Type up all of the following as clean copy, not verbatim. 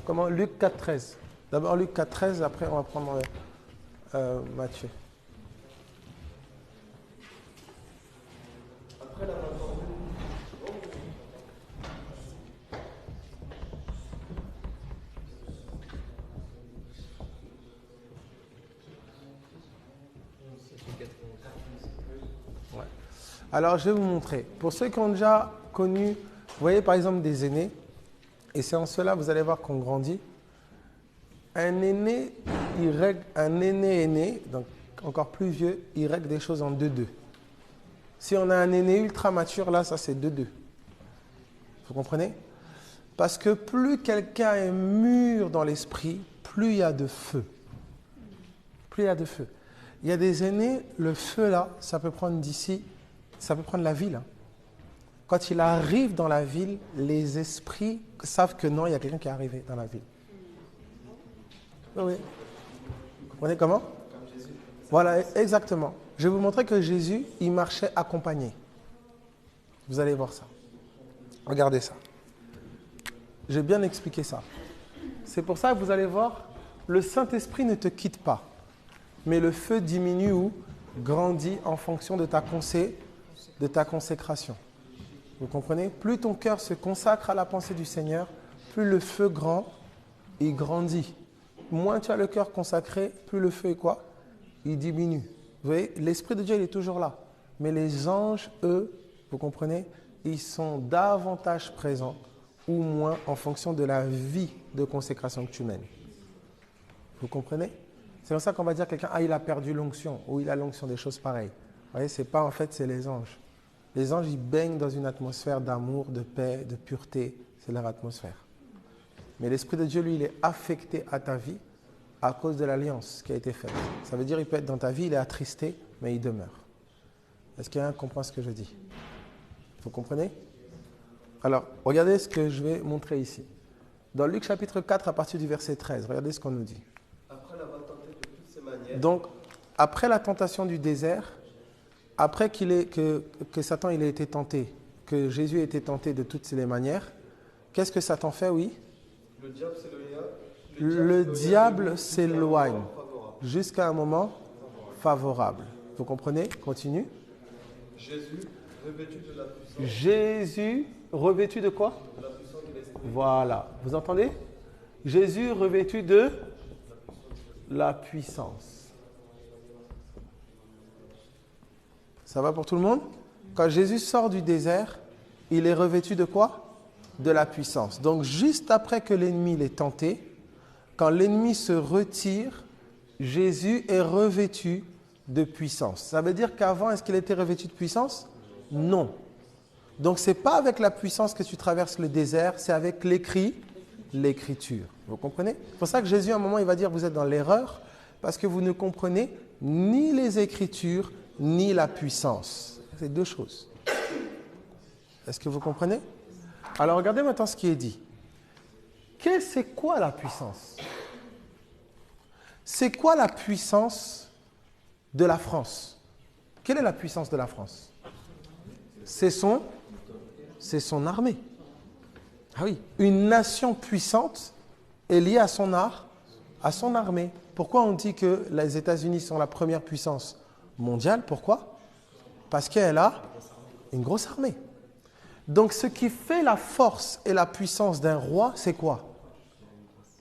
Comment? Luc 4, 13. D'abord Luc 4, 13, après on va prendre Matthieu. Après l'avoir entendu, Ouais. Alors je vais vous montrer. Pour ceux qui ont déjà connu, vous voyez par exemple des aînés, et c'est en cela vous allez voir qu'on grandit. Un aîné, aîné, donc encore plus vieux, il règle des choses en 2-2. Si on a un aîné ultra mature, là, ça c'est 2-2. Vous comprenez? Parce que plus quelqu'un est mûr dans l'esprit, plus il y a de feu. Plus il y a de feu. Il y a des aînés, le feu là, ça peut prendre d'ici, ça peut prendre la ville. Quand il arrive dans la ville, les esprits savent que non, il y a quelqu'un qui est arrivé dans la ville. Oui. Vous comprenez comment? Voilà, exactement. Je vais vous montrer que Jésus, il marchait accompagné. Vous allez voir ça. Regardez ça. J'ai bien expliqué ça. C'est pour ça que vous allez voir, le Saint-Esprit ne te quitte pas, mais le feu diminue ou grandit en fonction de ta consécration. Vous comprenez? Plus ton cœur se consacre à la pensée du Seigneur, plus le feu il grandit. Moins tu as le cœur consacré, plus le feu est quoi? Il diminue. Vous voyez, l'Esprit de Dieu, il est toujours là. Mais les anges, eux, vous comprenez, ils sont davantage présents ou moins en fonction de la vie de consécration que tu mènes. Vous comprenez? C'est pour ça qu'on va dire quelqu'un, il a perdu l'onction, ou il a l'onction, des choses pareilles. Vous voyez, c'est pas en fait, c'est les anges. Les anges, ils baignent dans une atmosphère d'amour, de paix, de pureté. C'est leur atmosphère. Mais l'Esprit de Dieu, lui, il est affecté à ta vie à cause de l'alliance qui a été faite. Ça veut dire qu'il peut être dans ta vie, il est attristé, mais il demeure. Est-ce qu'il y a un qui comprend ce que je dis? Vous comprenez? Alors, regardez ce que je vais montrer ici. Dans Luc chapitre 4, à partir du verset 13, regardez ce qu'on nous dit. après l'avoir tenté de toutes ces manières, Donc, après la tentation du désert, après que Satan il a été tenté, que Jésus a été tenté de toutes ces manières, qu'est-ce que Satan fait, oui? le diable s'éloigna. Le diable s'éloigne jusqu'à un moment favorable. Vous comprenez? Continue. Jésus, revêtu de la puissance. Jésus, revêtu de quoi? De la puissance de l'Esprit. Voilà. Vous entendez? Jésus, revêtu de la puissance. Ça va pour tout le monde? Quand Jésus sort du désert, il est revêtu de quoi? De la puissance. Donc, juste après que l'ennemi l'ait tenté, quand l'ennemi se retire, Jésus est revêtu de puissance. Ça veut dire qu'avant, est-ce qu'il était revêtu de puissance? Non. Donc, ce n'est pas avec la puissance que tu traverses le désert, c'est avec l'écriture. Vous comprenez? C'est pour ça que Jésus, à un moment, il va dire, vous êtes dans l'erreur, parce que vous ne comprenez ni les Écritures, ni la puissance. C'est deux choses. Est-ce que vous comprenez? Alors, regardez maintenant ce qui est dit. C'est quoi la puissance? C'est quoi la puissance de la France? Quelle est la puissance de la France? C'est son armée. Ah oui, une nation puissante est liée à son armée. Pourquoi on dit que les États-Unis sont la première puissance mondiale? Pourquoi? Parce qu'elle a une grosse armée. Donc ce qui fait la force et la puissance d'un roi, c'est quoi?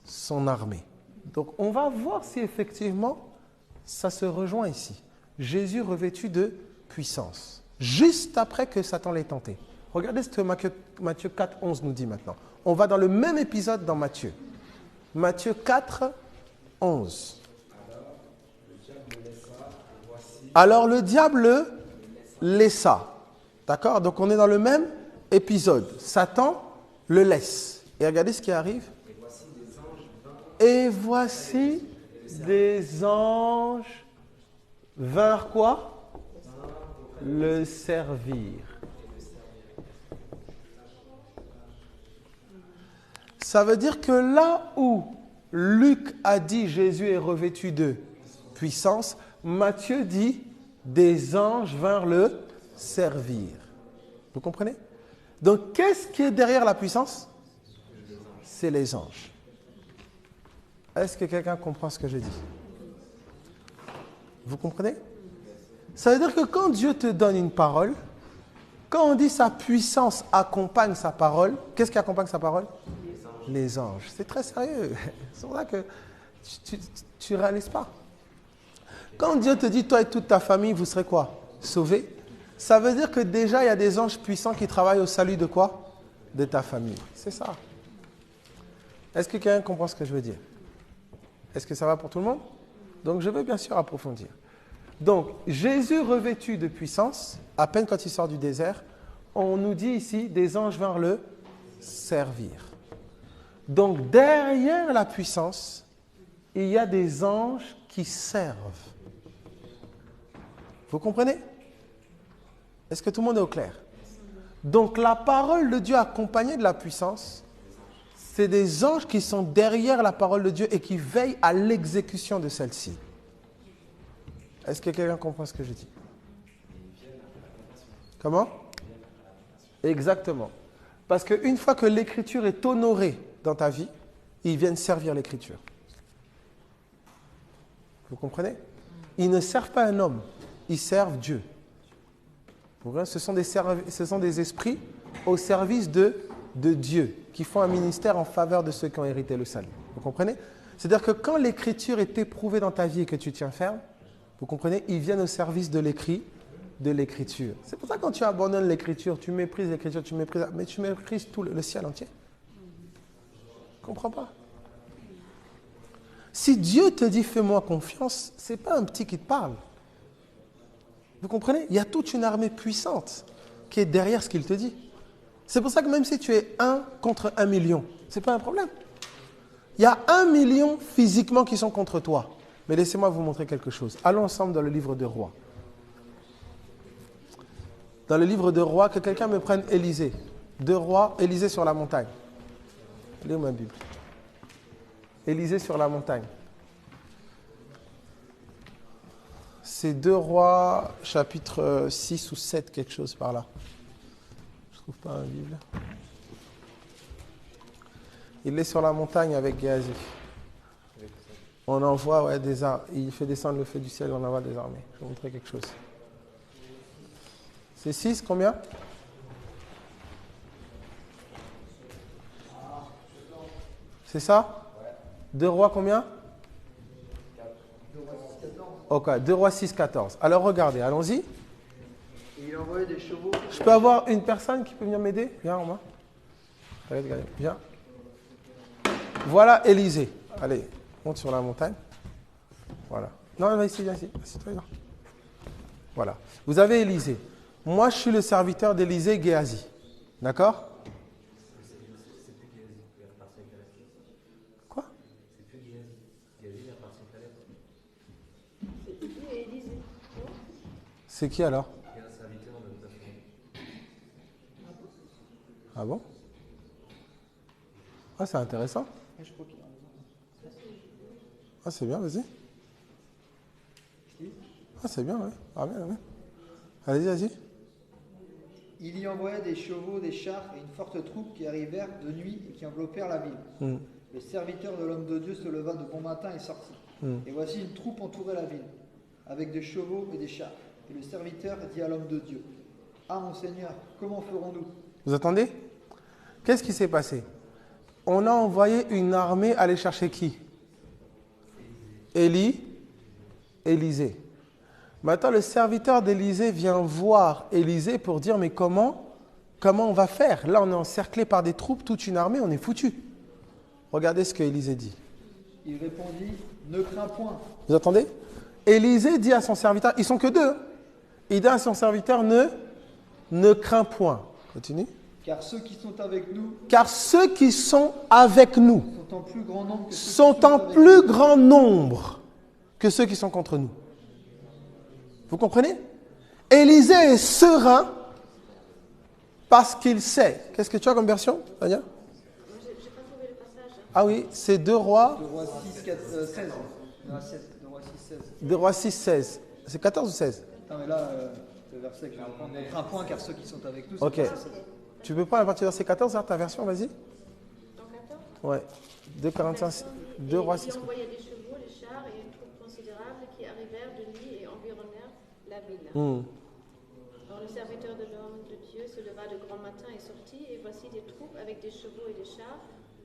Son armée. Donc on va voir si effectivement ça se rejoint ici. Jésus revêtu de puissance, juste après que Satan l'ait tenté. Regardez ce que Matthieu 4, 11 nous dit maintenant. On va dans le même épisode dans Matthieu. Matthieu 4, 11. Alors le diable laissa. D'accord? Donc on est dans le même épisode. Satan le laisse. Et regardez ce qui arrive. Et voici des anges vinrent quoi? Le servir. Ça veut dire que là où Luc a dit Jésus est revêtu de puissance, Matthieu dit des anges vinrent le servir. Vous comprenez? Donc qu'est-ce qui est derrière la puissance? C'est les anges. Est-ce que quelqu'un comprend ce que je dis? Vous comprenez? Ça veut dire que quand Dieu te donne une parole, quand on dit sa puissance accompagne sa parole, qu'est-ce qui accompagne sa parole? Les anges. C'est très sérieux. C'est pour ça que tu ne réalises pas. Quand Dieu te dit, toi et toute ta famille, vous serez quoi? Sauvés. Ça veut dire que déjà, il y a des anges puissants qui travaillent au salut de quoi? De ta famille. C'est ça. Est-ce que quelqu'un comprend ce que je veux dire? Est-ce que ça va pour tout le monde? Donc, je vais bien sûr approfondir. Donc, Jésus revêtu de puissance, à peine quand il sort du désert, on nous dit ici, des anges vinrent le servir. Donc, derrière la puissance, il y a des anges qui servent. Vous comprenez? Est-ce que tout le monde est au clair? Donc, la parole de Dieu accompagnée de la puissance, c'est des anges qui sont derrière la parole de Dieu et qui veillent à l'exécution de celle-ci. Est-ce que quelqu'un comprend ce que je dis? Comment? Exactement. Parce qu'une fois que l'écriture est honorée dans ta vie, ils viennent servir l'écriture. Vous comprenez? Ils ne servent pas un homme, ils servent Dieu. Ce sont des esprits au service de Dieu, qui font un ministère en faveur de ceux qui ont hérité le salut. Vous comprenez? C'est-à-dire que quand l'écriture est éprouvée dans ta vie et que tu tiens ferme, vous comprenez, ils viennent au service de l'écriture. C'est pour ça que quand tu abandonnes l'écriture, tu méprises l'écriture, mais tu méprises tout le ciel entier. Je ne comprends pas. Si Dieu te dit fais-moi confiance, ce n'est pas un petit qui te parle. Vous comprenez? Il y a toute une armée puissante qui est derrière ce qu'il te dit. C'est pour ça que même si tu es 1 contre 1 million, ce n'est pas un problème. Il y a 1 million physiquement qui sont contre toi. Mais laissez-moi vous montrer quelque chose. Allons ensemble dans le livre de Rois. Dans le livre de Rois, que quelqu'un me prenne Élisée. De Rois, Élisée sur la montagne. Lisez ma Bible. Élisée sur la montagne. C'est 2 Rois, chapitre 6 ou 7, quelque chose par là. Je ne trouve pas un Bible. Il est sur la montagne avec Géasi. On envoie il fait descendre le feu du ciel, on envoie des armées. Je vais vous montrer quelque chose. C'est 6, combien? C'est ça? 2 Rois combien? Ok, 2 Rois 6, 14. Alors regardez, allons-y. Et il envoyait des chevaux. Je peux avoir une personne qui peut venir m'aider? Viens, Romain. Regardez, viens. Voilà Élisée. Allez, monte sur la montagne. Voilà. Non, viens ici, viens ici. Assieds-toi là. Voilà. Vous avez Élisée. Moi, je suis le serviteur d'Élisée Géasi. D'accord? Quoi? C'est qui alors? Ah bon? Ah, c'est intéressant. Ah, c'est bien, vas-y. Ah, c'est bien, oui. Ah, bien, oui. Allez-y, vas-y. Il y envoya des chevaux, des chars et une forte troupe qui arrivèrent de nuit et qui enveloppèrent la ville. Le serviteur de l'homme de Dieu se leva de bon matin et sortit. Et voici une troupe entourait la ville, avec des chevaux et des chars. Et le serviteur dit à l'homme de Dieu, « Ah, mon Seigneur, comment ferons-nous » Vous attendez? Qu'est-ce qui s'est passé? On a envoyé une armée aller chercher qui? Élisée. Maintenant, le serviteur d'Élisée vient voir Élisée pour dire, mais comment on va faire? Là, on est encerclé par des troupes, toute une armée, on est foutu. Regardez ce que Élisée dit. Il répondit, « Ne crains point. » Vous attendez? Élisée dit à son serviteur, ils sont que 2. Il dit à son serviteur, ne crains point. Continue. Car ceux qui sont avec nous sont en plus grand nombre que ceux qui sont contre nous. Vous comprenez? Élisée est serein parce qu'il sait. Qu'est-ce que tu as comme version, Tania? J'ai pas trouvé le passage. Ah oui, c'est 2 Rois. 2 Rois 6, 16. 2 Rois 6, 16. C'est 14 ou 16? Non mais là, le verset que je vais reprendre, ne crains point car ceux qui sont avec nous, c'est Ok. le verset 16. Tu peux prendre à partir du verset 14, hein, ta version, vas-y? Dans 14? Ouais. 2 Corinthiens, 2 Rois 6. Il envoya des chevaux, des chars et une troupe considérable qui arrivèrent de nuit et environnèrent la ville. Alors le serviteur de l'homme de Dieu se leva de grand matin et sortit, et voici des troupes avec des chevaux et des chars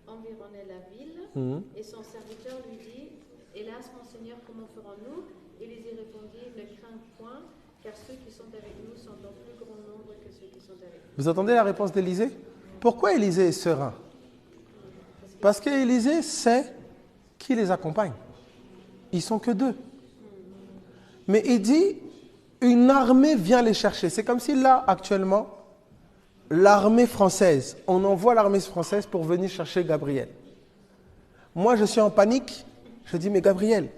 environnaient la ville. Et son serviteur lui dit, hélas mon Seigneur, comment ferons-nous? Il y répondit, ne crains point, car ceux qui sont avec nous sont en plus grand nombre que ceux qui sont avec nous. Vous entendez la réponse d'Élisée? Pourquoi Élisée est serein? Parce qu'Élisée sait qui les accompagne. Ils sont que 2. Mais il dit, une armée vient les chercher. C'est comme si là, actuellement, l'armée française, on envoie l'armée française pour venir chercher Gabriel. Moi, je suis en panique. Je dis, mais Gabriel,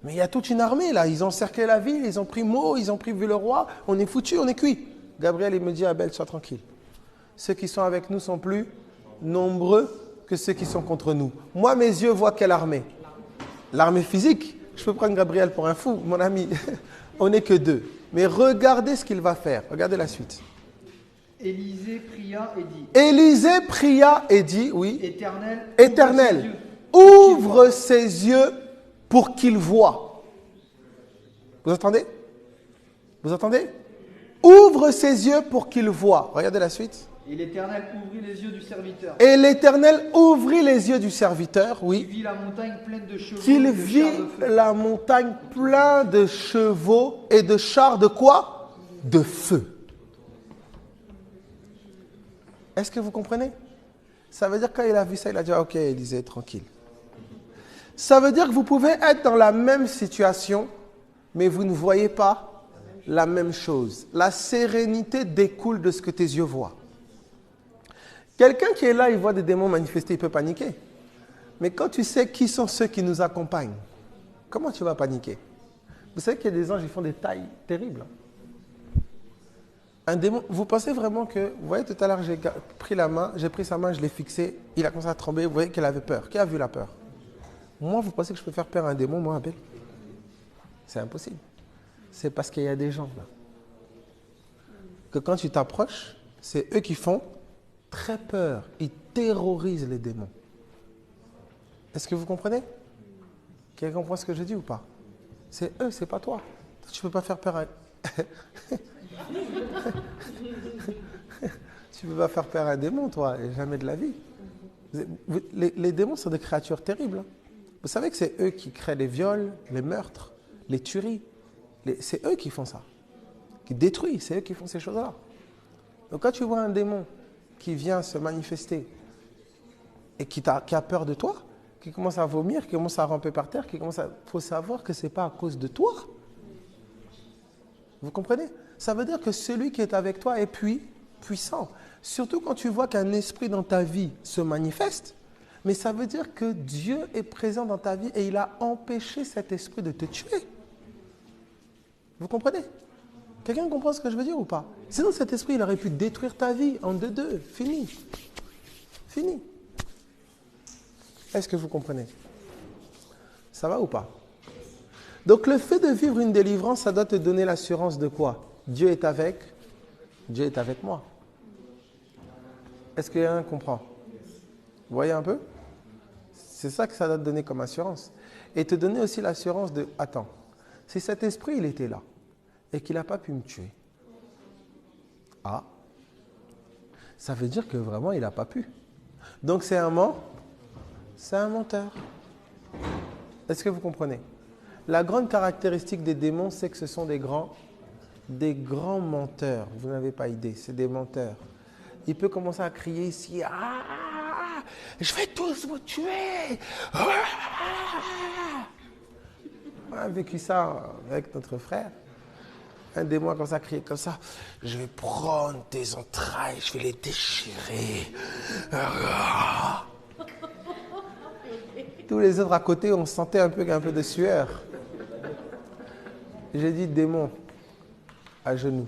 mais il y a toute une armée là. Ils ont cerclé la ville, ils ont pris Meaux, ils ont pris Villeroy. On est foutu, on est cuit. Gabriel, il me dit, Abel, sois tranquille. Ceux qui sont avec nous sont plus nombreux que ceux qui sont contre nous. Moi, mes yeux voient quelle armée? L'armée physique. Je peux prendre Gabriel pour un fou, mon ami. On n'est que 2. Mais regardez ce qu'il va faire. Regardez la suite. Élisée pria et dit. Élisée pria et dit, oui. Éternel, ouvre ses yeux pour qu'il voie. Vous entendez? Vous entendez? Ouvre ses yeux pour qu'il voie. Regardez la suite. Et l'Éternel ouvrit les yeux du serviteur. Et l'Éternel ouvrit les yeux du serviteur, Il oui. vit la montagne pleine de chevaux Qu'il et de vit chars de feu. la montagne pleine de chevaux et de chars de quoi? De feu. Est-ce que vous comprenez? Ça veut dire quand il a vu ça, il a dit, ok, Élisée, tranquille. Ça veut dire que vous pouvez être dans la même situation, mais vous ne voyez pas la même chose. La sérénité découle de ce que tes yeux voient. Quelqu'un qui est là, il voit des démons manifester, il peut paniquer. Mais quand tu sais qui sont ceux qui nous accompagnent, comment tu vas paniquer? Vous savez qu'il y a des anges, ils font des tailles terribles. Un démon, vous pensez vraiment que, vous voyez tout à l'heure, j'ai pris la main, j'ai pris sa main, je l'ai fixée, il a commencé à trembler, vous voyez qu'elle avait peur. Qui a vu la peur? Moi, vous pensez que je peux faire peur à un démon, moi, Abel? C'est impossible. C'est parce qu'il y a des gens là. Que quand tu t'approches, c'est eux qui font très peur. Ils terrorisent les démons. Est-ce que vous comprenez? Quelqu'un comprend ce que je dis ou pas? C'est eux, c'est pas toi. Tu ne peux pas faire peur à... Tu ne peux pas faire peur à un démon, toi, et jamais de la vie. Les démons sont des créatures terribles. Hein. Vous savez que c'est eux qui créent les viols, les meurtres, les tueries. C'est eux qui font ça. Qui détruisent, c'est eux qui font ces choses-là. Donc quand tu vois un démon qui vient se manifester et qui a peur de toi, qui commence à vomir, qui commence à ramper par terre, il faut savoir que ce n'est pas à cause de toi. Vous comprenez? Ça veut dire que celui qui est avec toi est puissant. Surtout quand tu vois qu'un esprit dans ta vie se manifeste, mais ça veut dire que Dieu est présent dans ta vie et il a empêché cet esprit de te tuer. Vous comprenez? Quelqu'un comprend ce que je veux dire ou pas? Sinon cet esprit, il aurait pu détruire ta vie en 2-2. Fini. Fini. Est-ce que vous comprenez? Ça va ou pas? Donc le fait de vivre une délivrance, ça doit te donner l'assurance de quoi? Dieu est avec moi. Est-ce que quelqu'un comprend? Vous voyez un peu? C'est ça que ça doit te donner comme assurance. Et te donner aussi l'assurance de, attends, si cet esprit il était là et qu'il n'a pas pu me tuer, ça veut dire que vraiment il n'a pas pu. Donc c'est un menteur. Est-ce que vous comprenez? La grande caractéristique des démons, c'est que ce sont des grands menteurs. Vous n'avez pas idée, c'est des menteurs. Il peut commencer à crier ici, je vais tous vous tuer. On a vécu ça avec notre frère. Un démon a commencé à crier comme ça, je vais prendre tes entrailles, je vais les déchirer. Tous les autres à côté, on sentait un peu de sueur. J'ai dit, démon, à genoux.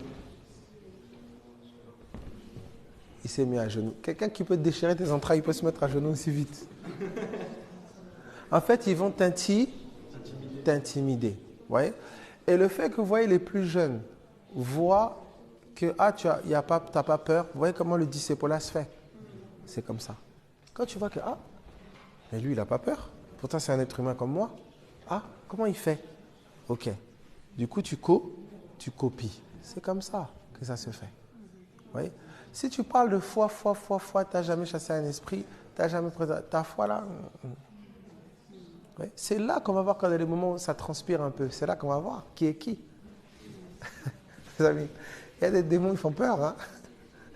Il s'est mis à genoux. Quelqu'un qui peut déchirer tes entrailles, il peut se mettre à genoux aussi vite. En fait, ils vont t'intimider. Vous voyez? Et le fait que vous voyez les plus jeunes voient que tu n'as pas peur, vous voyez comment le disciple se fait? C'est comme ça. Quand tu vois que, Mais lui, il n'a pas peur. Pourtant, c'est un être humain comme moi. Ah, comment il fait? Ok. Du coup, tu copies. C'est comme ça que ça se fait. Vous voyez? Si tu parles de foi, tu n'as jamais chassé un esprit, tu n'as jamais présenté ta foi là. Ouais. C'est là qu'on va voir quand il y a des moments où ça transpire un peu. C'est là qu'on va voir qui est qui. Les amis, il y a des démons, ils font peur. Hein?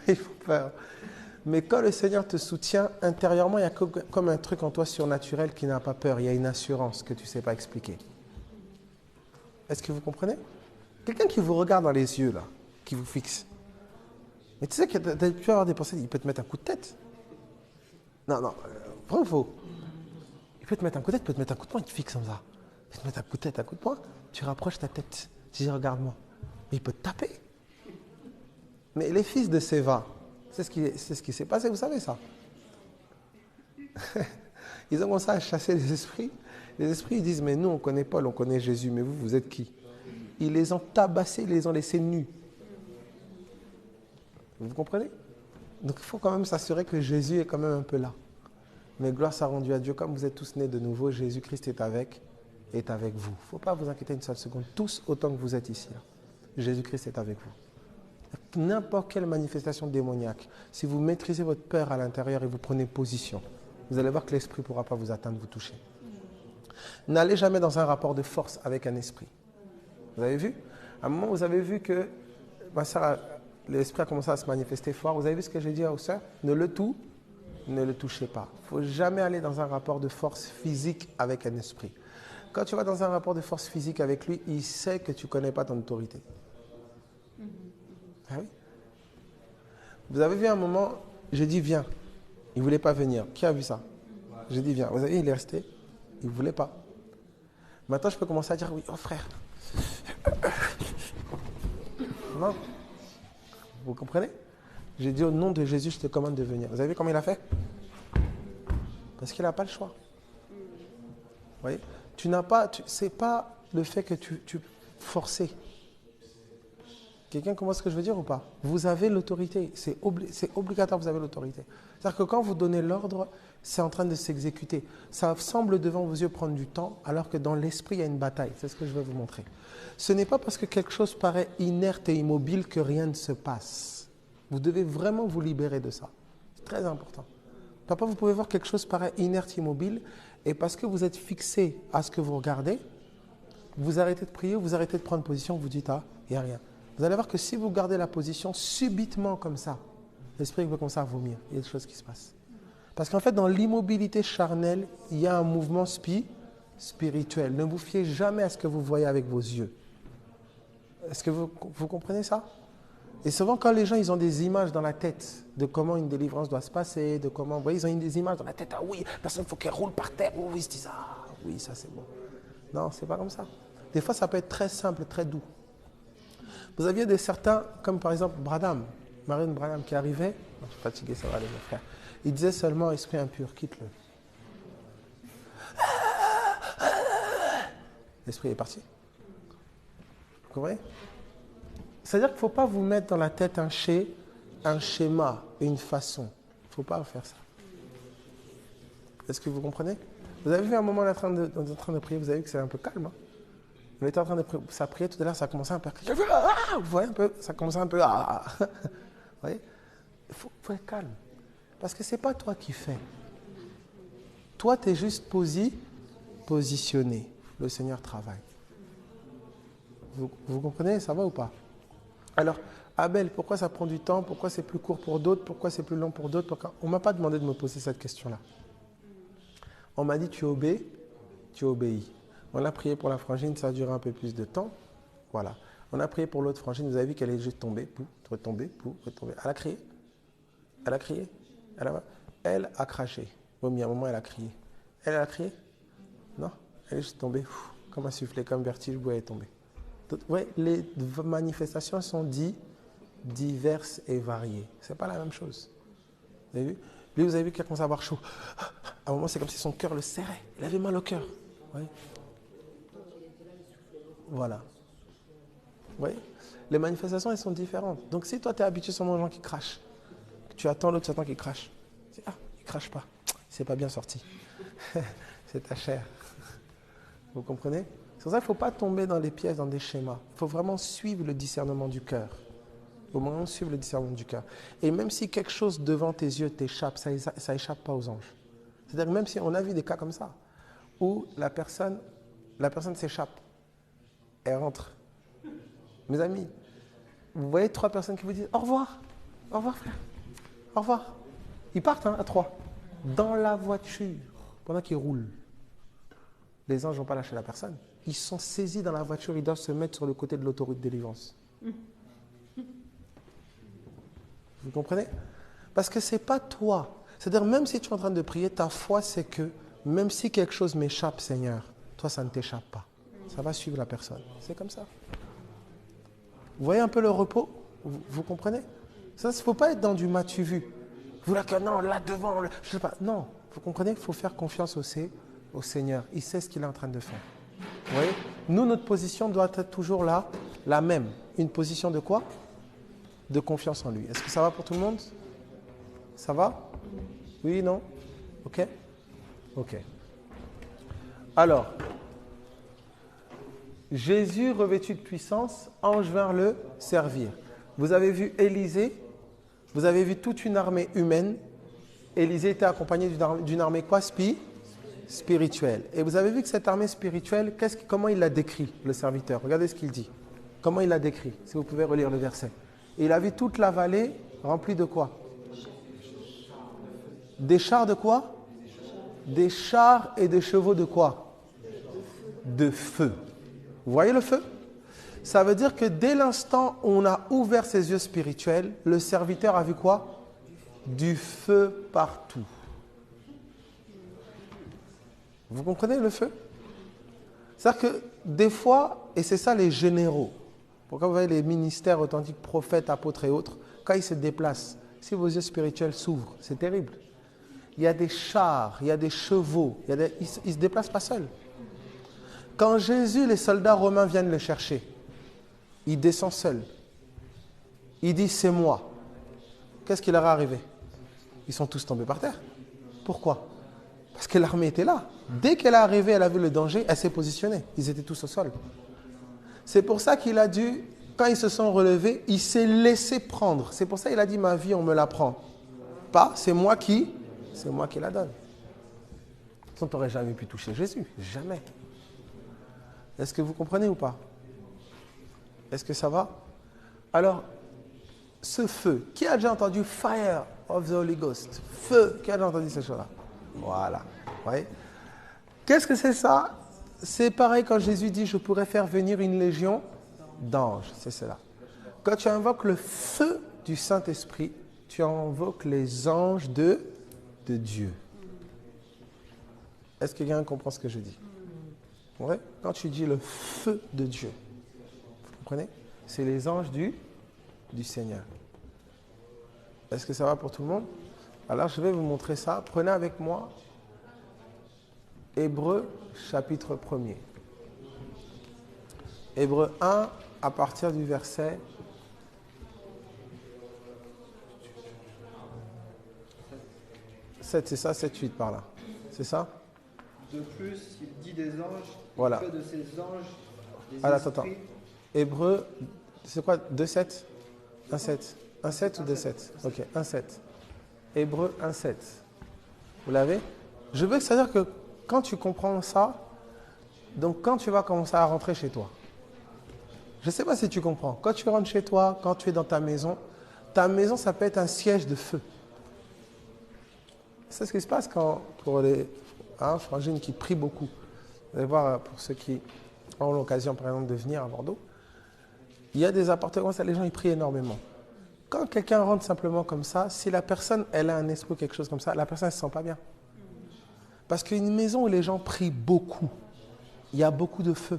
Ils font peur. Mais quand le Seigneur te soutient, intérieurement, il y a comme un truc en toi surnaturel qui n'a pas peur. Il y a une assurance que tu ne sais pas expliquer. Est-ce que vous comprenez? Quelqu'un qui vous regarde dans les yeux, là, qui vous fixe. Mais tu sais que tu peux avoir des pensées, il peut te mettre un coup de tête. Non, vrai ou faux? Il peut te mettre un coup de tête, il peut te mettre un coup de poing, il te fixe comme ça. Il peut te mettre un coup de tête, un coup de poing, tu rapproches ta tête. Tu dis, regarde-moi. Mais il peut te taper. Mais les fils de Séva, c'est ce qui s'est passé, vous savez ça. Ils ont commencé à chasser les esprits. Les esprits, ils disent, mais nous, on connaît Paul, on connaît Jésus, mais vous êtes qui? Ils les ont tabassés, ils les ont laissés nus. Vous comprenez? Donc il faut quand même s'assurer que Jésus est quand même un peu là. Mais gloire soit rendue à Dieu, comme vous êtes tous nés de nouveau, Jésus-Christ est avec vous. Il ne faut pas vous inquiéter une seule seconde, tous autant que vous êtes ici. Là. Jésus-Christ est avec vous. N'importe quelle manifestation démoniaque, si vous maîtrisez votre peur à l'intérieur et vous prenez position, vous allez voir que l'esprit ne pourra pas vous atteindre, vous toucher. N'allez jamais dans un rapport de force avec un esprit. Vous avez vu? À un moment, vous avez vu que ma soeur, l'esprit a commencé à se manifester fort. Vous avez vu ce que j'ai dit aux sœurs? Ne le touchez pas. Il ne faut jamais aller dans un rapport de force physique avec un esprit. Quand tu vas dans un rapport de force physique avec lui, il sait que tu ne connais pas ton autorité. Ah oui? Vous avez vu un moment, j'ai dit viens. Il ne voulait pas venir. Qui a vu ça? J'ai dit viens. Vous avez vu, il est resté. Il ne voulait pas. Maintenant, je peux commencer à dire oui, oh frère. Non. Vous comprenez? J'ai dit au nom de Jésus, je te commande de venir. Vous avez vu comment il a fait? Parce qu'il n'a pas le choix. Vous voyez? C'est pas le fait que tu forces. Quelqu'un comprend ce que je veux dire ou pas? Vous avez l'autorité. C'est obligatoire, vous avez l'autorité. C'est-à-dire que quand vous donnez l'ordre, c'est en train de s'exécuter. Ça semble devant vos yeux prendre du temps, alors que dans l'esprit, il y a une bataille. C'est ce que je vais vous montrer. Ce n'est pas parce que quelque chose paraît inerte et immobile que rien ne se passe. Vous devez vraiment vous libérer de ça. C'est très important. Papa, vous pouvez voir quelque chose paraît inerte, immobile, et parce que vous êtes fixé à ce que vous regardez, vous arrêtez de prier, vous arrêtez de prendre position, vous dites, ah, il n'y a rien. Vous allez voir que si vous gardez la position subitement comme ça, l'esprit va commencer à vomir. Il y a des choses qui se passent. Parce qu'en fait, dans l'immobilité charnelle, il y a un mouvement spirituel. Ne vous fiez jamais à ce que vous voyez avec vos yeux. Est-ce que vous comprenez ça? Et souvent, quand les gens ils ont des images dans la tête de comment une délivrance doit se passer, de comment, vous voyez, ils ont des images dans la tête. Ah oui, personne il faut qu'elle roule par terre. Oui, ils se disent, ah oui, ça c'est bon. Non, c'est pas comme ça. Des fois, ça peut être très simple, très doux. Vous aviez certains, comme par exemple Branham, Marion Branham qui arrivait, je suis fatigué, ça va aller mon frère, il disait seulement esprit impur, quitte-le. L'esprit est parti. Vous comprenez? C'est-à-dire qu'il ne faut pas vous mettre dans la tête un schéma, une façon. Il ne faut pas faire ça. Est-ce que vous comprenez? Vous avez vu un moment, on est en train de prier, vous avez vu que c'est un peu calme. Hein? On était en train de prier tout à l'heure, ça a commencé un peu. Vous voyez un peu, ça a commencé un peu. Vous voyez? Il faut être calme. Parce que ce n'est pas toi qui fais. Toi, tu es juste positionné. Le Seigneur travaille. Vous comprenez? Ça va ou pas? Alors, Abel, pourquoi ça prend du temps? Pourquoi c'est plus court pour d'autres? Pourquoi c'est plus long pour d'autres? On ne m'a pas demandé de me poser cette question-là. On m'a dit, tu obéis. On a prié pour la frangine, ça a duré un peu plus de temps. Voilà. On a prié pour l'autre frangine, vous avez vu qu'elle est juste tombée, retombée. Elle a crié. Elle a craché. Au bout d'un moment, elle a crié. Elle a crié? Non. Elle est juste tombée. Comme un soufflet, comme un vertige, elle est tombée. Donc, ouais, les manifestations sont diverses et variées. Ce n'est pas la même chose. Vous avez vu? Lui, vous avez vu qu'il a commencé à avoir chaud. À un moment, c'est comme si son cœur le serrait. Il avait mal au cœur. Ouais. Voilà. Oui. Les manifestations, elles sont différentes. Donc, si toi, tu es habitué seulement aux gens qui crachent, que tu attends l'autre, tu attends qu'il crache. Tu dis, ah, il ne crache pas. C'est pas bien sorti. C'est ta chair. Vous comprenez? C'est pour ça qu'il ne faut pas tomber dans les pièges, dans des schémas. Il faut vraiment suivre le discernement du cœur. Il faut vraiment suivre le discernement du cœur. Et même si quelque chose devant tes yeux t'échappe, ça n'échappe pas aux anges. C'est-à-dire que même si on a vu des cas comme ça, où la personne s'échappe, elle rentre. Mes amis, vous voyez 3 personnes qui vous disent « Au revoir frère, au revoir ». Ils partent à 3, dans la voiture, pendant qu'ils roulent. Les anges n'ont pas lâché la personne. Ils sont saisis dans la voiture, ils doivent se mettre sur le côté de l'autoroute de délivrance. Vous comprenez? Parce que ce n'est pas toi. C'est-à-dire, même si tu es en train de prier, ta foi, c'est que même si quelque chose m'échappe, Seigneur, toi, ça ne t'échappe pas. Ça va suivre la personne. C'est comme ça. Vous voyez un peu le repos? Vous comprenez? Ça, il ne faut pas être dans du m'as-tu vu. Vous là que non, là devant, je ne sais pas. Non, vous comprenez? Il faut faire confiance au Seigneur. Il sait ce qu'il est en train de faire. Vous voyez? Nous, notre position doit être toujours là, la même. Une position de quoi? De confiance en lui. Est-ce que ça va pour tout le monde? Ça va? Oui, non? Ok? Ok. Alors, Jésus, revêtu de puissance, ange vint le servir. Vous avez vu Élisée, vous avez vu toute une armée humaine. Élisée était accompagné d'une armée quoi? Spirituelle. Et vous avez vu que cette armée spirituelle, comment il l'a décrit, le serviteur? Regardez ce qu'il dit. Comment il l'a décrit? Si vous pouvez relire le verset. Il a vu toute la vallée remplie de quoi? Des chars de quoi? Des chars et des chevaux de quoi? De feu. Vous voyez le feu? Ça veut dire que dès l'instant où on a ouvert ses yeux spirituels, le serviteur a vu quoi? Du feu partout. Vous comprenez le feu? C'est-à-dire que des fois, et c'est ça les généraux, pourquoi vous voyez les ministères authentiques, prophètes, apôtres et autres, quand ils se déplacent, si vos yeux spirituels s'ouvrent, c'est terrible. Il y a des chars, il y a des chevaux, ils ne se déplacent pas seuls. Quand Jésus, les soldats romains viennent le chercher, il descend seul. Il dit, c'est moi. Qu'est-ce qui leur est arrivé? Ils sont tous tombés par terre. Pourquoi? Parce que l'armée était là. Dès qu'elle est arrivée, elle a vu le danger, elle s'est positionnée. Ils étaient tous au sol. C'est pour ça qu'il a dû, quand ils se sont relevés, il s'est laissé prendre. C'est pour ça qu'il a dit, ma vie, on me la prend. Pas, c'est moi qui la donne. On n'aurait jamais pu toucher Jésus. Jamais. Est-ce que vous comprenez ou pas? Est-ce que ça va? Alors, ce feu, qui a déjà entendu Fire of the Holy Ghost? Feu, qui a déjà entendu ces choses-là? Voilà. Vous voyez? Qu'est-ce que c'est ça? C'est pareil quand Jésus dit, je pourrais faire venir une légion d'anges. C'est cela. Quand tu invoques le feu du Saint-Esprit, tu invoques les anges de Dieu. Est-ce que quelqu'un comprend ce que je dis? Ouais? Quand tu dis le feu de Dieu, vous comprenez? C'est les anges du Seigneur. Est-ce que ça va pour tout le monde? Alors je vais vous montrer ça. Prenez avec moi Hébreux chapitre 1er. Hébreux 1 à partir du verset 7, c'est ça, 7, 8 par là. C'est ça? De plus, il dit des anges, voilà. il fait de ces anges des alors, esprits. attends. Hébreux, c'est quoi? 2, 7? 1, 7. 1, 7 ou 2, 7? Ok, 1, 7. Hébreux 1, 7. Vous l'avez? Je veux que ça veut dire que quand tu comprends ça, donc quand tu vas commencer à rentrer chez toi, je ne sais pas si tu comprends, quand tu rentres chez toi, quand tu es dans ta maison, ça peut être un siège de feu. C'est ce qui se passe quand, pour les frangines qui prient beaucoup. Vous allez voir, pour ceux qui ont l'occasion, par exemple, de venir à Bordeaux, il y a des appartements comme ça, les gens ils prient énormément. Quand quelqu'un rentre simplement comme ça, si la personne, elle a un esprit ou quelque chose comme ça, la personne ne se sent pas bien. Parce qu'une maison où les gens prient beaucoup, il y a beaucoup de feu.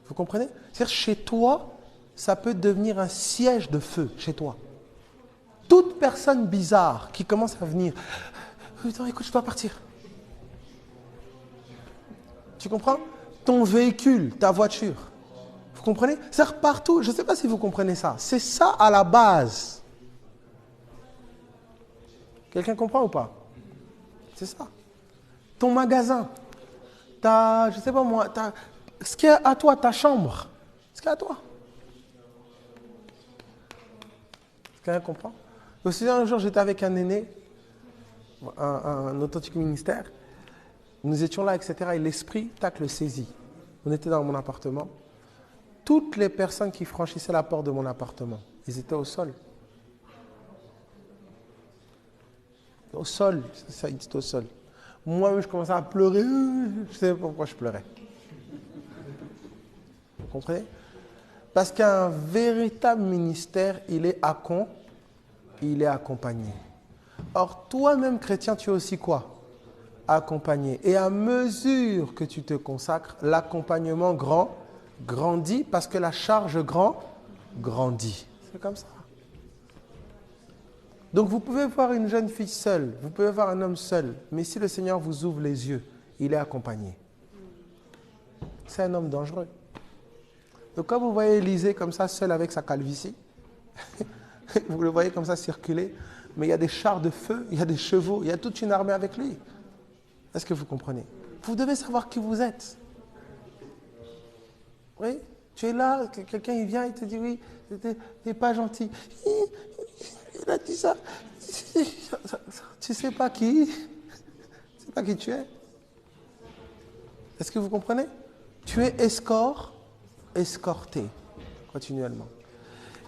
Vous comprenez? C'est-à-dire, chez toi, ça peut devenir un siège de feu, chez toi. Toute personne bizarre qui commence à venir, putain, écoute, je dois partir. Tu comprends? Ton véhicule, ta voiture. Vous comprenez? C'est-à-dire partout, je ne sais pas si vous comprenez ça. C'est ça à la base. Quelqu'un comprend ou pas? C'est ça. ton magasin, je sais pas moi, ce qui est à toi, ta chambre, ce qui est à toi. Quelqu'un comprend? Aussi, un jour, j'étais avec un aîné, un authentique ministère. Nous étions là, etc. Et l'esprit, tac, le saisit. On était dans mon appartement. Toutes les personnes qui franchissaient la porte de mon appartement, ils étaient au sol. Au sol, ça, ils étaient au sol. Moi, je commençais à pleurer. Je ne sais pas pourquoi je pleurais. Vous comprenez? Parce qu'un véritable ministère, il est accompagné. Or, toi-même, chrétien, tu es aussi quoi? Accompagné. Et à mesure que tu te consacres, l'accompagnement grandit parce que la charge grandit. C'est comme ça. Donc, vous pouvez voir une jeune fille seule, vous pouvez voir un homme seul, mais si le Seigneur vous ouvre les yeux, il est accompagné. C'est un homme dangereux. Donc, quand vous voyez Élisée comme ça, seul avec sa calvitie, vous le voyez comme ça circuler, mais il y a des chars de feu, il y a des chevaux, il y a toute une armée avec lui. Est-ce que vous comprenez? Vous devez savoir qui vous êtes. Oui, tu es là, quelqu'un il vient, il te dit oui, tu n'es pas gentil. Il a dit ça. Tu ne sais pas qui. Tu ne sais pas qui tu es. Est-ce que vous comprenez? Tu es escorté continuellement.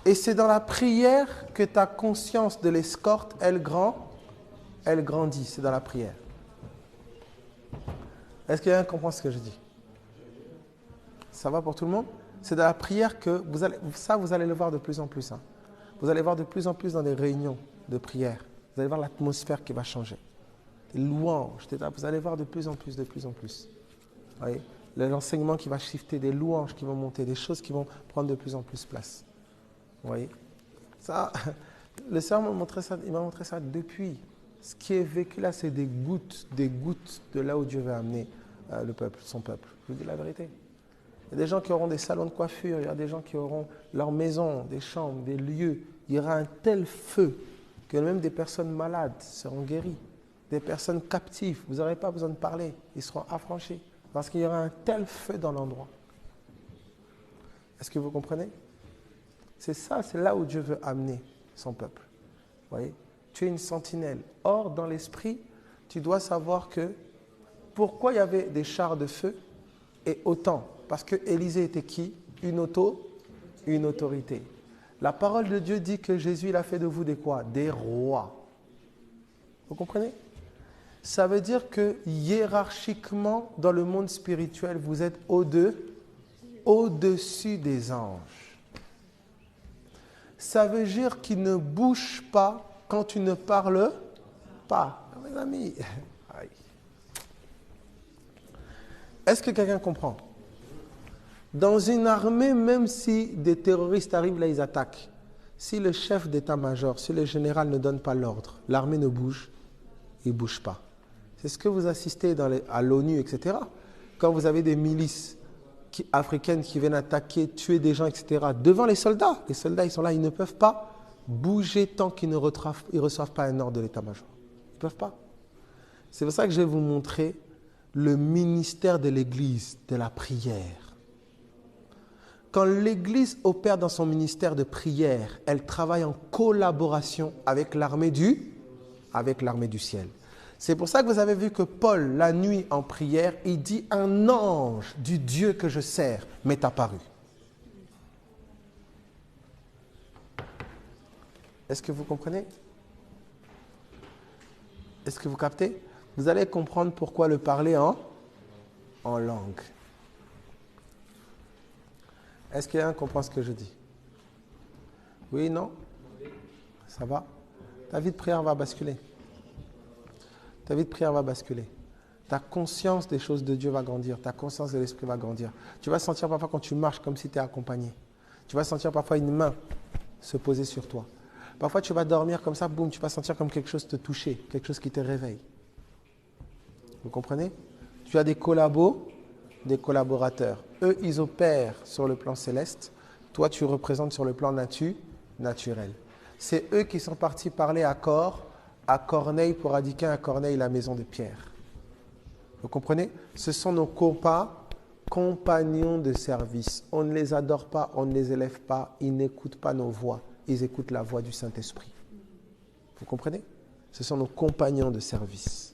Et c'est dans la prière que ta conscience de l'escorte, elle grandit. C'est dans la prière. Est-ce qu'il y a un qui comprend ce que je dis? Ça va pour tout le monde? C'est dans la prière que vous allez le voir de plus en plus. Hein. Vous allez voir de plus en plus dans des réunions de prière. Vous allez voir l'atmosphère qui va changer. Les louanges, vous allez voir de plus en plus. Vous voyez? L'enseignement qui va shifter, des louanges qui vont monter, des choses qui vont prendre de plus en plus place. Vous voyez? Ça, le Seigneur m'a montré ça depuis. Ce qui est vécu là, c'est des gouttes de là où Dieu veut amener son peuple. Je vous dis la vérité. Il y a des gens qui auront des salons de coiffure, il y a des gens qui auront leur maison, des chambres, des lieux. Il y aura un tel feu que même des personnes malades seront guéries. Des personnes captives, vous n'aurez pas besoin de parler, ils seront affranchis. Parce qu'il y aura un tel feu dans l'endroit. Est-ce que vous comprenez? C'est là où Dieu veut amener son peuple. Vous voyez? Tu es une sentinelle. Or, dans l'esprit, tu dois savoir que pourquoi il y avait des chars de feu et autant. Parce que Élisée était qui? Une autorité. La parole de Dieu dit que Jésus, il a fait de vous des quoi? Des rois. Vous comprenez? Ça veut dire que hiérarchiquement, dans le monde spirituel, vous êtes au-dessus des anges. Ça veut dire qu'il ne bouge pas quand tu ne parles pas. Mes amis, aïe. Est-ce que quelqu'un comprend? Dans une armée, même si des terroristes arrivent là, ils attaquent. Si le chef d'état-major, si le général ne donne pas l'ordre, l'armée ne bouge, il ne bouge pas. C'est ce que vous assistez à l'ONU, etc. Quand vous avez des milices africaines qui viennent attaquer, tuer des gens, etc. Devant les soldats ils sont là, ils ne peuvent pas bouger tant qu'ils ne reçoivent pas un ordre de l'état-major. Ils ne peuvent pas. C'est pour ça que je vais vous montrer le ministère de l'Église, de la prière. Quand l'Église opère dans son ministère de prière, elle travaille en collaboration avec l'armée du ciel. C'est pour ça que vous avez vu que Paul, la nuit en prière, il dit « Un ange du Dieu que je sers m'est apparu ». Est-ce que vous comprenez? Est-ce que vous captez? Vous allez comprendre pourquoi le parler en langue. Est-ce qu'il y a un qui comprend ce que je dis? Oui, non? Ça va? Ta vie de prière va basculer. Ta vie de prière va basculer. Ta conscience des choses de Dieu va grandir. Ta conscience de l'Esprit va grandir. Tu vas sentir parfois quand tu marches comme si tu es accompagné. Tu vas sentir parfois une main se poser sur toi. Parfois tu vas dormir comme ça, boum, tu vas sentir comme quelque chose te toucher, quelque chose qui te réveille. Vous comprenez? Tu as des collaborateurs. Eux, ils opèrent sur le plan céleste. Toi, tu représentes sur le plan naturel. C'est eux qui sont partis parler à Corneille pour indiquer à Corneille la maison de Pierre. Vous comprenez? Ce sont nos compagnons de service. On ne les adore pas, on ne les élève pas, ils n'écoutent pas nos voix, ils écoutent la voix du Saint-Esprit. Vous comprenez? Ce sont nos compagnons de service.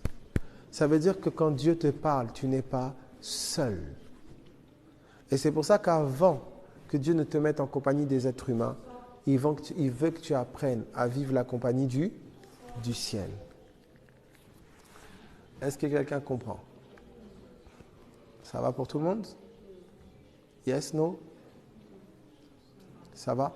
Ça veut dire que quand Dieu te parle, tu n'es pas seul. Et c'est pour ça qu'avant que Dieu ne te mette en compagnie des êtres humains, il veut que tu apprennes à vivre la compagnie du ciel. Est-ce que quelqu'un comprend? Ça va pour tout le monde? Yes, no? Ça va?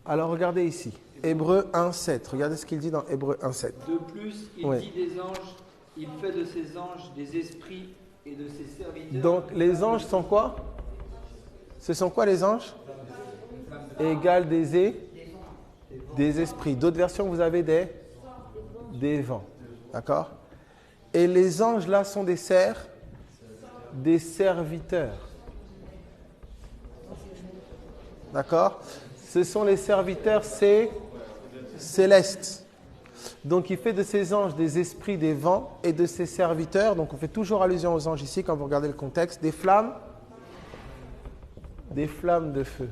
Alors regardez ici, Hébreux 1,7. Regardez ce qu'il dit dans Hébreux 1,7. De plus, il dit des anges, il fait de ses anges des esprits et de ses serviteurs. Donc les anges sont quoi? Ce sont quoi les anges? Égal des esprits. D'autres versions, vous avez des vents. D'accord? Et les anges là sont des serviteurs. D'accord? Ce sont les serviteurs célestes. Donc il fait de ces anges des esprits des vents et de ses serviteurs. Donc on fait toujours allusion aux anges ici quand vous regardez le contexte. Des flammes de feu.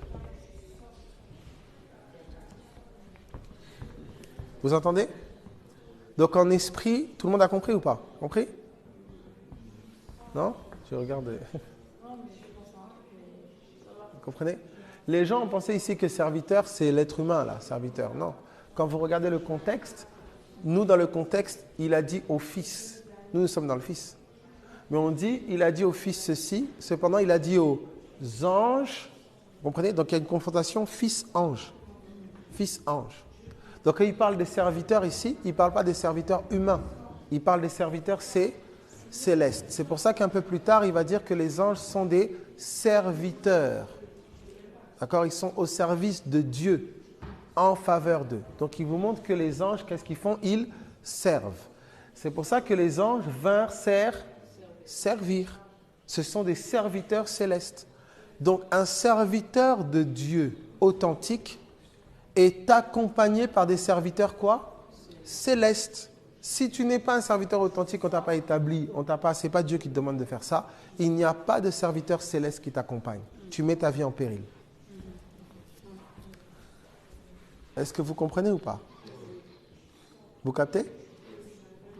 Vous entendez? Donc en esprit, tout le monde a compris ou pas? Compris? Non? Je regarde. Vous comprenez? Les gens ont pensé ici que serviteur, c'est l'être humain là, serviteur. Non. Quand vous regardez le contexte, nous dans le contexte, il a dit au Fils. Nous sommes dans le Fils. Mais on dit, il a dit au Fils ceci, cependant il a dit aux anges. Vous comprenez? Donc il y a une confrontation Fils-ange. Fils-ange. Donc quand il parle des serviteurs ici, il ne parle pas des serviteurs humains. Il parle des serviteurs célestes. C'est pour ça qu'un peu plus tard, il va dire que les anges sont des serviteurs. D'accord? Ils sont au service de Dieu, en faveur d'eux. Donc il vous montre que les anges, qu'est-ce qu'ils font? Ils servent. C'est pour ça que les anges vinrent servir. Ce sont des serviteurs célestes. Donc un serviteur de Dieu authentique est accompagné par des serviteurs quoi? Célestes. Si tu n'es pas un serviteur authentique, on ne t'a pas établi, ce n'est pas Dieu qui te demande de faire ça, il n'y a pas de serviteur céleste qui t'accompagne. Tu mets ta vie en péril. Est-ce que vous comprenez ou pas? Vous captez?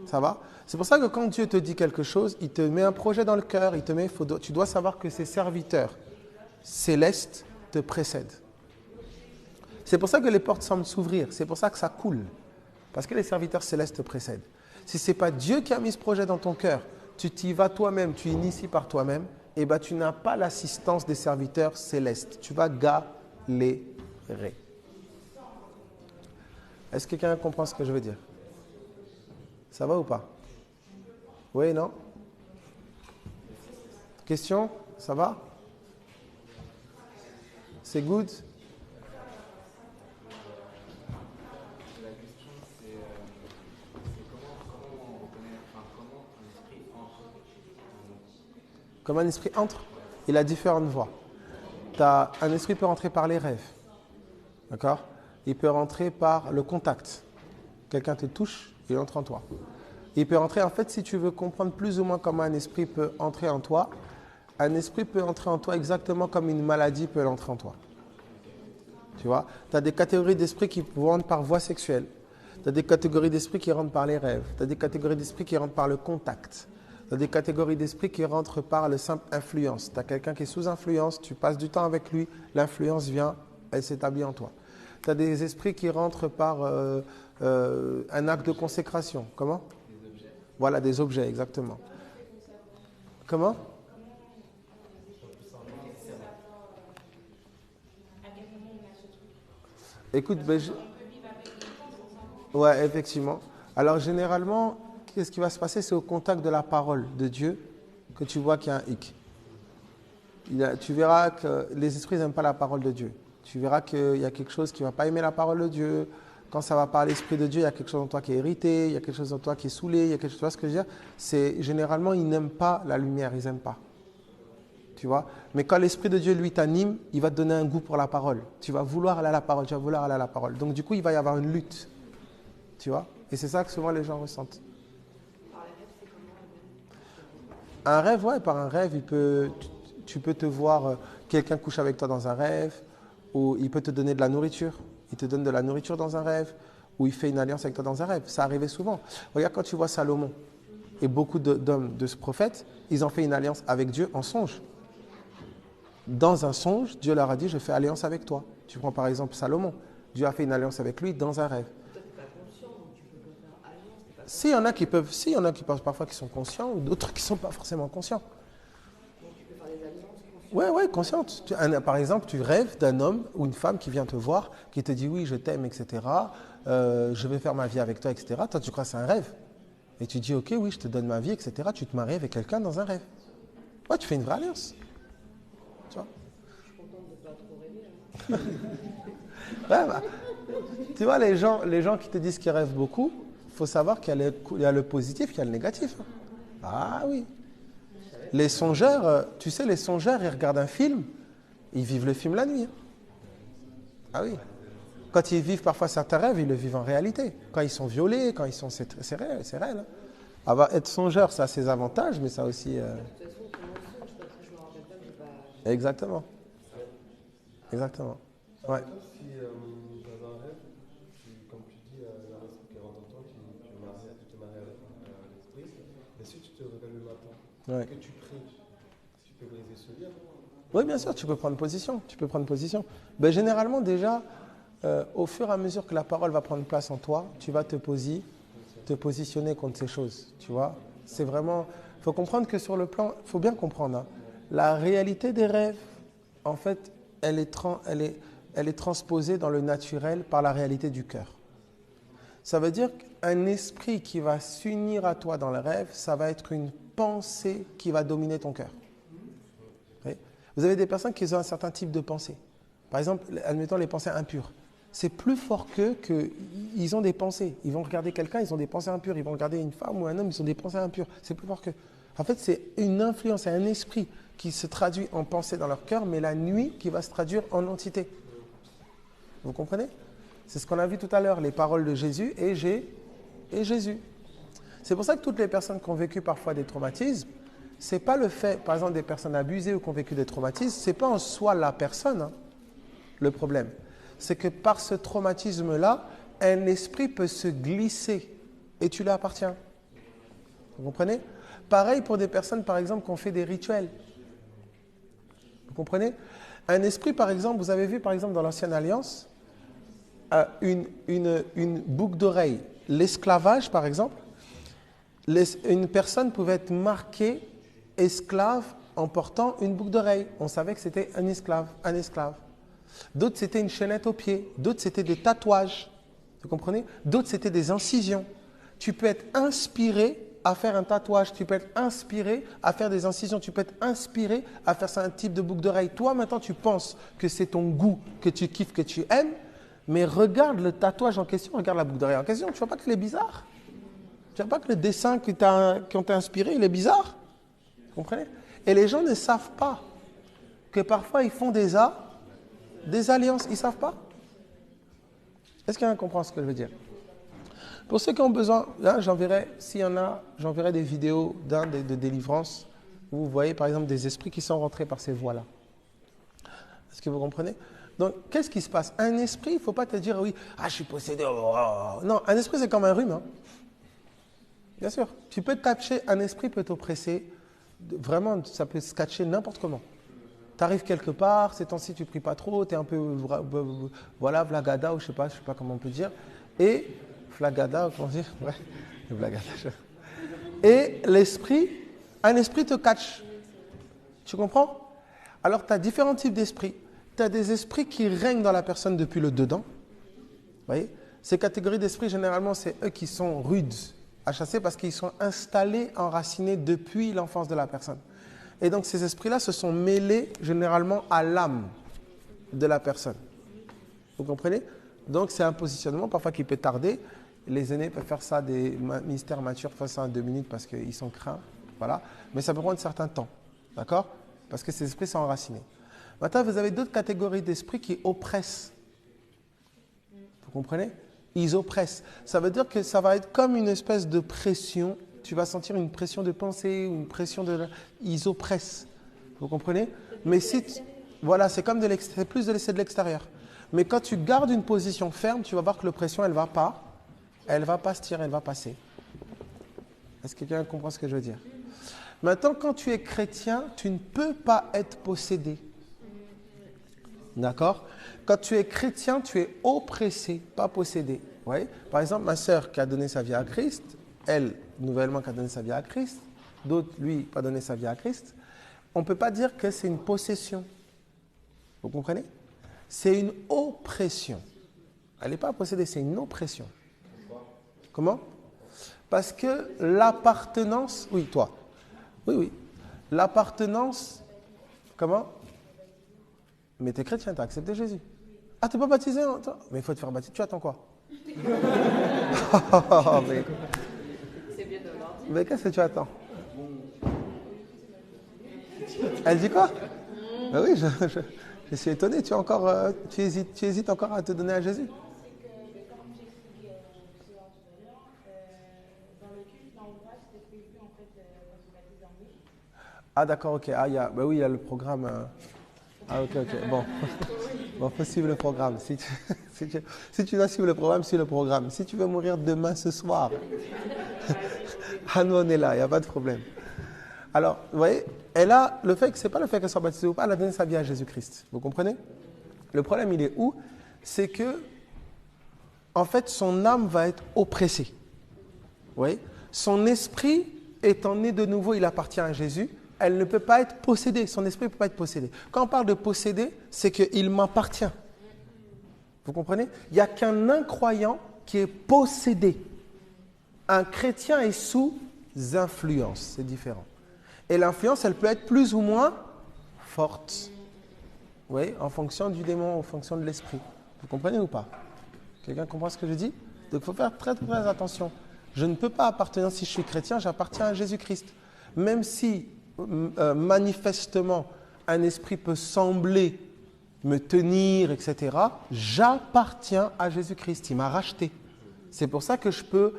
Ça va? C'est pour ça que quand Dieu te dit quelque chose, il te met un projet dans le cœur, tu dois savoir que ces serviteurs célestes te précèdent. C'est pour ça que les portes semblent s'ouvrir. C'est pour ça que ça coule. Parce que les serviteurs célestes te précèdent. Si ce n'est pas Dieu qui a mis ce projet dans ton cœur, tu t'y vas toi-même, tu inities par toi-même, et ben tu n'as pas l'assistance des serviteurs célestes. Tu vas galérer. Est-ce que quelqu'un comprend ce que je veux dire? Ça va ou pas? Oui, non? Question? Ça va? C'est good? Comment un esprit entre? Il a différentes voies. Un esprit peut rentrer par les rêves. D'accord? Il peut rentrer par le contact. Quelqu'un te touche, il entre en toi. Il peut rentrer, en fait, si tu veux comprendre plus ou moins comment un esprit peut entrer en toi, un esprit peut entrer en toi exactement comme une maladie peut entrer en toi. Tu vois? Tu as des catégories d'esprit qui rentrent par voie sexuelle. Tu as des catégories d'esprit qui rentrent par les rêves. Tu as des catégories d'esprit qui rentrent par le contact. Tu as des catégories d'esprit qui rentrent par le simple influence. Tu as quelqu'un qui est sous influence, tu passes du temps avec lui, l'influence vient, elle s'établit en toi. Tu as des esprits qui rentrent par un acte de consécration. Comment? Des objets. Voilà, des objets, exactement. Comment? Écoute, ouais, effectivement. Alors, généralement, qu'est-ce qui va se passer? C'est au contact de la parole de Dieu que tu vois qu'il y a un hic. Tu verras que les esprits n'aiment pas la parole de Dieu. Tu verras qu'il y a quelque chose qui ne va pas aimer la parole de Dieu. Quand ça va par l'Esprit de Dieu, il y a quelque chose en toi qui est irrité, il y a quelque chose en toi qui est saoulé, il y a quelque chose, tu vois ce que je veux dire? C'est généralement, ils n'aiment pas la lumière, ils n'aiment pas. Tu vois? Mais quand l'Esprit de Dieu, lui, t'anime, il va te donner un goût pour la parole. Tu vas vouloir aller à la parole, tu vas vouloir aller à la parole. Donc du coup, il va y avoir une lutte. Tu vois? Et c'est ça que souvent les gens ressentent. Un rêve, ouais, par un rêve, tu peux te voir, quelqu'un couche avec toi dans un rêve, ou il peut te donner de la nourriture. Il te donne de la nourriture dans un rêve, ou il fait une alliance avec toi dans un rêve. Ça arrivait souvent. Regarde quand tu vois Salomon et beaucoup d'hommes de ce prophète, ils ont fait une alliance avec Dieu en songe. Dans un songe, Dieu leur a dit, je fais alliance avec toi. Tu prends par exemple Salomon. Dieu a fait une alliance avec lui dans un rêve. S'il y en a qui peuvent, s'il y en a qui pensent parfois qu'ils sont conscients, ou d'autres qui ne sont pas forcément conscients. Ouais, consciente. Par exemple, tu rêves d'un homme ou une femme qui vient te voir, qui te dit oui, je t'aime, etc. Je vais faire ma vie avec toi, etc. Toi, tu crois que c'est un rêve. Et tu dis, ok, oui, je te donne ma vie, etc. Tu te maries avec quelqu'un dans un rêve. Ouais, tu fais une vraie alliance. Tu vois. Je suis contente de ne pas trop rêver. Ouais, bah, tu vois, les gens qui te disent qu'ils rêvent beaucoup, il faut savoir qu'il y a le positif, qu'il y a le négatif. Ah oui. Les songeurs, tu sais, les songeurs, ils regardent un film, ils vivent le film la nuit. Ah oui. Quand ils vivent parfois certains rêves, ils le vivent en réalité. Quand ils sont violés, quand ils sont... C'est réel. Être songeur, ça a ses avantages, mais ça aussi... De toute façon, tout le monde songe, parce que je me rappelle pas que j'ai pas... Exactement. Ouais. Si dans un rêve, comme tu dis, il y a un esprit qui rentre en toi, tu te maries avec l'esprit, mais si tu te réveilles le matin, que tu pries, tu peux briser ce lien. Oui, bien sûr, tu peux prendre position. Ben, généralement, déjà, au fur et à mesure que la parole va prendre place en toi, tu vas te positionner contre ces choses. Tu vois, c'est vraiment... Il faut comprendre que sur le plan... Il faut bien comprendre, hein, la réalité des rêves, en fait, elle est transposée dans le naturel par la réalité du cœur. Ça veut dire qu'un esprit qui va s'unir à toi dans le rêve, ça va être une pensée qui va dominer ton cœur. Vous avez des personnes qui ont un certain type de pensée. Par exemple, admettons les pensées impures. C'est plus fort qu'ils ont des pensées. Ils vont regarder quelqu'un, ils ont des pensées impures. Ils vont regarder une femme ou un homme, ils ont des pensées impures. C'est plus fort qu'eux. En fait, c'est une influence, c'est un esprit qui se traduit en pensée dans leur cœur, mais la nuit qui va se traduire en entité. Vous comprenez? C'est ce qu'on a vu tout à l'heure, les paroles de Jésus et Jésus. C'est pour ça que toutes les personnes qui ont vécu parfois des traumatismes, c'est pas le fait, par exemple, des personnes abusées ou qui ont vécu des traumatismes, c'est pas en soi la personne, hein, le problème. C'est que par ce traumatisme-là, un esprit peut se glisser et tu lui appartiens. Vous comprenez? Pareil pour des personnes, par exemple, qui ont fait des rituels. Vous comprenez? Un esprit, par exemple, vous avez vu, par exemple, dans l'Ancienne Alliance, une boucle d'oreille. L'esclavage, par exemple, une personne pouvait être marquée esclave en portant une boucle d'oreille. On savait que c'était un esclave. D'autres, c'était une chaînette au pied. D'autres, c'était des tatouages. Vous comprenez? D'autres, c'était des incisions. Tu peux être inspiré à faire un tatouage. Tu peux être inspiré à faire des incisions. Tu peux être inspiré à faire ça, un type de boucle d'oreille. Toi, maintenant, tu penses que c'est ton goût, que tu kiffes, que tu aimes. Mais regarde le tatouage en question, regarde la boucle d'oreille en question. Tu ne vois pas qu'il est bizarre? Tu ne vois pas que le dessin qui ont inspiré, il est bizarre? Vous comprenez? Et les gens ne savent pas que parfois ils font des alliances. Ils ne savent pas. Est-ce qu'il y en a qui comprend ce que je veux dire? Pour ceux qui ont besoin, là, s'il y en a, j'enverrai des vidéos de délivrance où vous voyez par exemple des esprits qui sont rentrés par ces voies-là. Est-ce que vous comprenez? Donc, qu'est-ce qui se passe? Un esprit, il ne faut pas te dire, oui, je suis possédé. Non, un esprit, c'est comme un rhume. Hein. Bien sûr. Tu peux te catcher, un esprit peut t'oppresser. Vraiment, ça peut se catcher n'importe comment. Tu arrives quelque part, ces temps-ci, tu ne pries pas trop, tu es un peu, voilà, vlagada, ou je ne sais pas comment on peut dire. Et, flagada, comment dire? Ouais, vlagada. Et un esprit te catche. Tu comprends? Alors, tu as différents types d'esprits. Tu as des esprits qui règnent dans la personne depuis le dedans. Vous voyez? Ces catégories d'esprits, généralement, c'est eux qui sont rudes à chasser parce qu'ils sont installés, enracinés depuis l'enfance de la personne. Et donc, ces esprits-là se sont mêlés généralement à l'âme de la personne. Vous comprenez? Donc, c'est un positionnement parfois qui peut tarder. Les aînés peuvent faire ça, des ministères matures font ça en 2 minutes parce qu'ils sont craints. Voilà. Mais ça peut prendre un certain temps. D'accord? Parce que ces esprits sont enracinés. Maintenant, vous avez d'autres catégories d'esprits qui oppressent. Vous comprenez? Ils oppressent. Ça veut dire que ça va être comme une espèce de pression tu vas sentir une pression de pensée, une pression de... Ils oppressent. Vous comprenez? Mais si... Voilà, c'est comme c'est plus de laisser de l'extérieur. Mais quand tu gardes une position ferme, tu vas voir que l'oppression, elle va pas se tirer, elle va passer. Est-ce que quelqu'un comprend ce que je veux dire? Maintenant, quand tu es chrétien, tu ne peux pas être possédé. D'accord? Quand tu es chrétien, tu es oppressé, pas possédé. Ouais? Par exemple, ma sœur qui a donné sa vie à Christ, elle, nouvellement, qui a donné sa vie à Christ, d'autres, lui, pas donné sa vie à Christ, on ne peut pas dire que c'est une possession. Vous comprenez? C'est une oppression. Elle n'est pas possédée, c'est une oppression. Comment? Parce que l'appartenance... Oui, toi. Oui. L'appartenance... Comment? Mais tu es chrétien, tu as accepté Jésus. Ah, tu n'es pas baptisé? Mais il faut te faire baptiser. Tu attends quoi? mais... C'est bien d'avoir dit. Mais qu'est-ce que tu attends? Elle dit quoi? Ben oui, je suis étonné. Tu hésites encore à te donner à Jésus? Ah d'accord, ok. Ah, il y a le programme. Ah ok. Bon, faut suivre le programme. Si tu dois suivre le programme, suis le programme. Si tu veux mourir demain, ce soir, nous on est là, il n'y a pas de problème. Alors, vous voyez, c'est pas le fait qu'elle soit baptisée ou pas, elle a donné sa vie à Jésus-Christ. Vous comprenez? Le problème, il est où? C'est que, en fait, son âme va être oppressée. Vous voyez? Son esprit, étant né de nouveau, il appartient à Jésus. Elle ne peut pas être possédée. Son esprit ne peut pas être possédé. Quand on parle de posséder, c'est qu'il m'appartient. Vous comprenez? Il n'y a qu'un incroyant qui est possédé. Un chrétien est sous influence. C'est différent. Et l'influence, elle peut être plus ou moins forte. Oui, en fonction du démon, en fonction de l'esprit. Vous comprenez ou pas? Quelqu'un comprend ce que je dis? Donc il faut faire très très attention. Je ne peux pas appartenir, si je suis chrétien, j'appartiens à Jésus-Christ. Même si manifestement un esprit peut sembler me tenir, etc., j'appartiens à Jésus-Christ. Il m'a racheté. C'est pour ça que je peux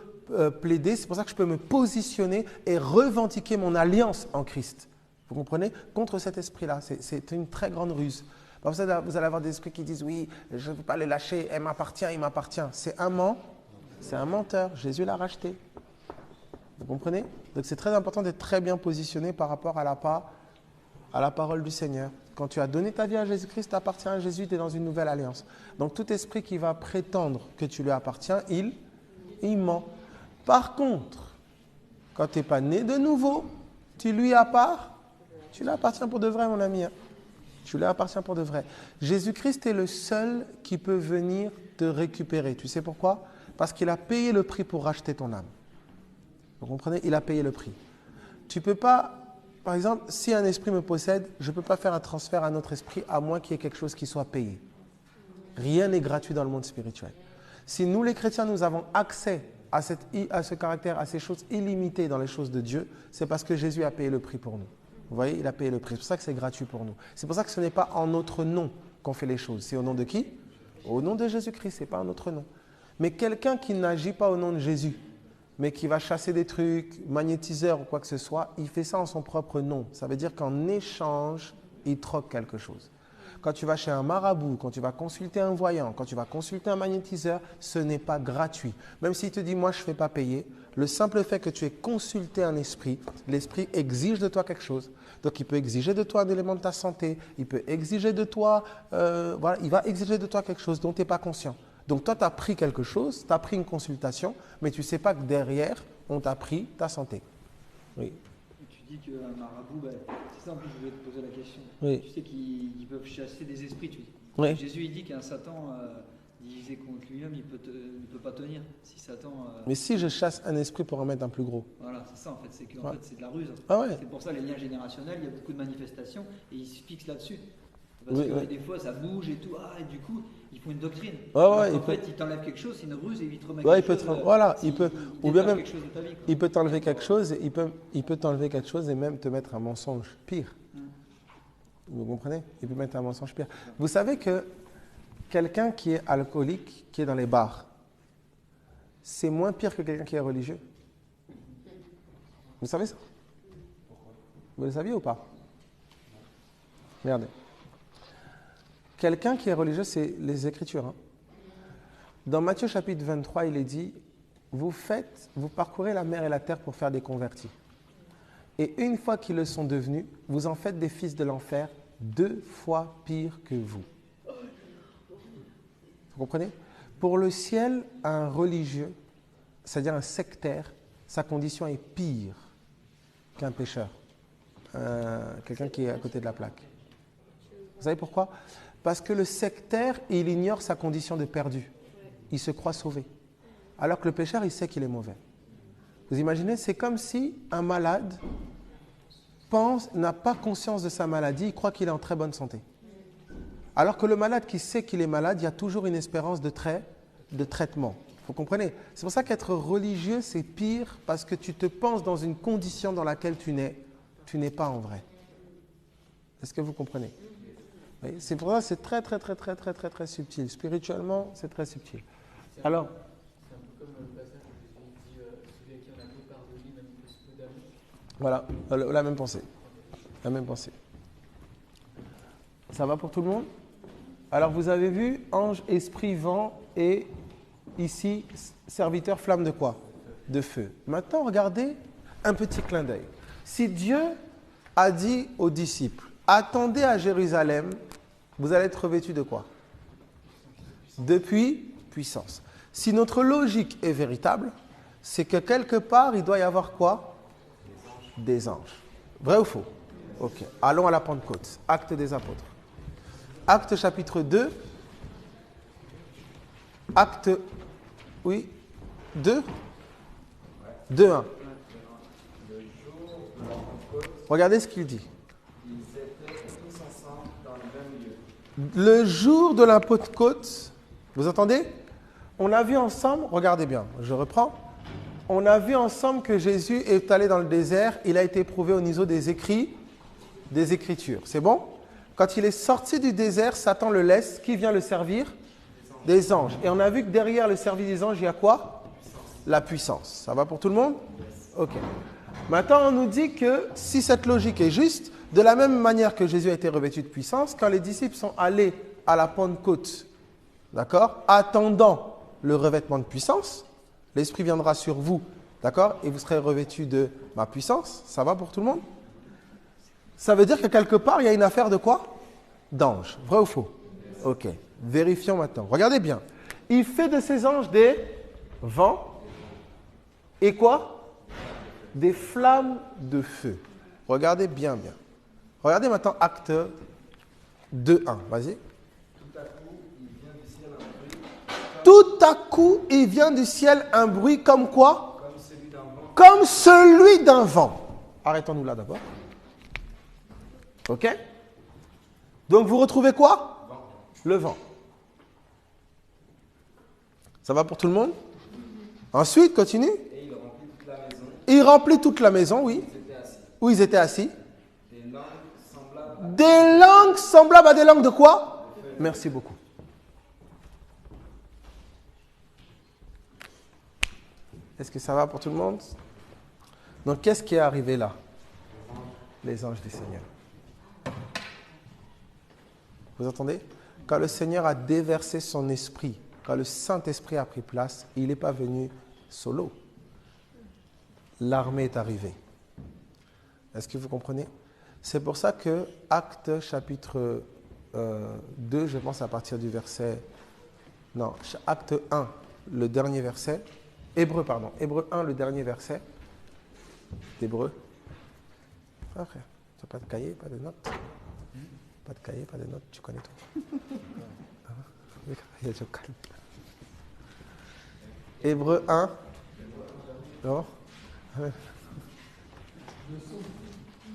plaider, c'est pour ça que je peux me positionner et revendiquer mon alliance en Christ. Vous comprenez? Contre cet esprit-là. C'est une très grande ruse. Vous allez avoir des esprits qui disent « Oui, je ne veux pas le lâcher, elle m'appartient, il m'appartient ». C'est un menteur. Jésus l'a racheté. Vous comprenez? Donc c'est très important d'être très bien positionné par rapport à la parole du Seigneur. Quand tu as donné ta vie à Jésus-Christ, tu appartiens à Jésus, tu es dans une nouvelle alliance. Donc tout esprit qui va prétendre que tu lui appartiens, il ment. Par contre, quand tu n'es pas né de nouveau, tu lui appartiens pour de vrai, mon ami. Tu lui appartiens pour de vrai. Jésus-Christ est le seul qui peut venir te récupérer. Tu sais pourquoi? Parce qu'il a payé le prix pour racheter ton âme. Vous comprenez? Il a payé le prix. Tu ne peux pas, par exemple, si un esprit me possède, je ne peux pas faire un transfert à un autre esprit à moins qu'il y ait quelque chose qui soit payé. Rien n'est gratuit dans le monde spirituel. Si nous, les chrétiens, nous avons accès à ce caractère, à ces choses illimitées dans les choses de Dieu, c'est parce que Jésus a payé le prix pour nous. Vous voyez, il a payé le prix. C'est pour ça que c'est gratuit pour nous. C'est pour ça que ce n'est pas en notre nom qu'on fait les choses. C'est au nom de qui? Au nom de Jésus-Christ, ce n'est pas en notre nom. Mais quelqu'un qui n'agit pas au nom de Jésus, mais qui va chasser des trucs, magnétiseur ou quoi que ce soit, il fait ça en son propre nom. Ça veut dire qu'en échange, il troque quelque chose. Quand tu vas chez un marabout, quand tu vas consulter un voyant, quand tu vas consulter un magnétiseur, ce n'est pas gratuit. Même s'il te dit « moi je ne fais pas payer », le simple fait que tu aies consulté un esprit, l'esprit exige de toi quelque chose. Donc il peut exiger de toi un élément de ta santé, il peut exiger de toi, il va exiger de toi quelque chose dont tu n'es pas conscient. Donc toi tu as pris quelque chose, tu as pris une consultation, mais tu ne sais pas que derrière, on t'a pris ta santé. Oui. Tu dis qu'un marabout, c'est ça en plus je voulais te poser la question. Oui. Tu sais qu'ils peuvent chasser des esprits, tu dis. Oui. Jésus il dit qu'un Satan divisé contre lui-même, il ne peut pas tenir. Si Satan. Mais si je chasse un esprit pour en mettre un plus gros. Voilà, c'est ça en fait, c'est qu'en fait c'est de la ruse. Ah ouais. C'est pour ça les liens générationnels, il y a beaucoup de manifestations et ils se fixent là-dessus. Parce que des fois ça bouge et tout, et du coup ils font une doctrine. En fait, il t'enlève quelque chose, c'est une ruse et il te remet quelque chose. Ou bien même, il peut t'enlever quelque chose, il peut t'enlever quelque chose et même te mettre un mensonge pire. Vous comprenez? Il peut mettre un mensonge pire. Vous savez que quelqu'un qui est alcoolique, qui est dans les bars, c'est moins pire que quelqu'un qui est religieux. Vous savez ça? Vous le saviez ou pas? Regardez. Quelqu'un qui est religieux, c'est les Écritures. Hein. Dans Matthieu chapitre 23, il est dit, vous parcourez la mer et la terre pour faire des convertis. Et une fois qu'ils le sont devenus, vous en faites des fils de l'enfer 2 fois pires que vous. Vous comprenez? Pour le ciel, un religieux, c'est-à-dire un sectaire, sa condition est pire qu'un pécheur, quelqu'un qui est à côté de la plaque. Vous savez pourquoi? Parce que le sectaire, il ignore sa condition de perdu. Il se croit sauvé. Alors que le pécheur, il sait qu'il est mauvais. Vous imaginez, c'est comme si un malade n'a pas conscience de sa maladie, il croit qu'il est en très bonne santé. Alors que le malade qui sait qu'il est malade, il y a toujours une espérance de traitement. Vous comprenez? C'est pour ça qu'être religieux, c'est pire parce que tu te penses dans une condition dans laquelle tu n'es pas en vrai. Est-ce que vous comprenez? Oui, c'est pour ça que c'est très subtil. Spirituellement, c'est très subtil. Alors, c'est un peu comme le passage où Jésus dit celui à qui on a peu pardonné n'a plus peu d'amour. Voilà, la même pensée. La même pensée. Ça va pour tout le monde? Alors, vous avez vu, ange, esprit, vent et ici, serviteur, flamme de quoi? De feu. Maintenant, regardez un petit clin d'œil. Si Dieu a dit aux disciples, attendez à Jérusalem, vous allez être revêtus de quoi? Depuis puissance. Si notre logique est véritable, c'est que quelque part, il doit y avoir quoi? Des anges. Vrai ou faux? Ok. Allons à la Pentecôte. Actes des apôtres. Actes chapitre 2. Acte, oui, 2. 2:1. Regardez ce qu'il dit. Le jour de la Pentecôte, vous entendez? On a vu ensemble, regardez bien, je reprends. On a vu ensemble que Jésus est allé dans le désert, il a été éprouvé au niveau des Écritures. C'est bon? Quand il est sorti du désert, Satan le laisse. Qui vient le servir? Des anges. Et on a vu que derrière le service des anges, il y a quoi? La puissance. Ça va pour tout le monde? Ok. Maintenant, on nous dit que si cette logique est juste, de la même manière que Jésus a été revêtu de puissance, quand les disciples sont allés à la Pentecôte, d'accord, attendant le revêtement de puissance, l'Esprit viendra sur vous, d'accord, et vous serez revêtus de ma puissance. Ça va pour tout le monde? Ça veut dire que quelque part, il y a une affaire de quoi? D'anges. Vrai ou faux? Ok. Vérifions maintenant. Regardez bien. Il fait de ces anges des vents et quoi? Des flammes de feu. Regardez bien. Regardez maintenant acte 2:1. Vas-y. Tout à coup, il vient du ciel un bruit comme quoi? Comme celui d'un vent. Arrêtons-nous là d'abord. Ok? Donc vous retrouvez quoi? Le vent. Ça va pour tout le monde? Ensuite, continue. Et il remplit toute la maison. Il remplit toute la maison, oui. Où ils étaient assis. Des langues semblables à des langues de quoi? Merci beaucoup. Est-ce que ça va pour tout le monde? Donc, qu'est-ce qui est arrivé là? Les anges du Seigneur. Vous entendez? Quand le Seigneur a déversé son esprit, quand le Saint-Esprit a pris place, il n'est pas venu solo. L'armée est arrivée. Est-ce que vous comprenez? C'est pour ça que Actes chapitre 2, je pense à partir du verset... Non, Acte 1, le dernier verset. Hébreu 1, le dernier verset. D'Hébreu. Ah frère, tu n'as pas de cahier, pas de notes? Pas de cahier, pas de notes, tu connais tout. Hébreu 1. Non?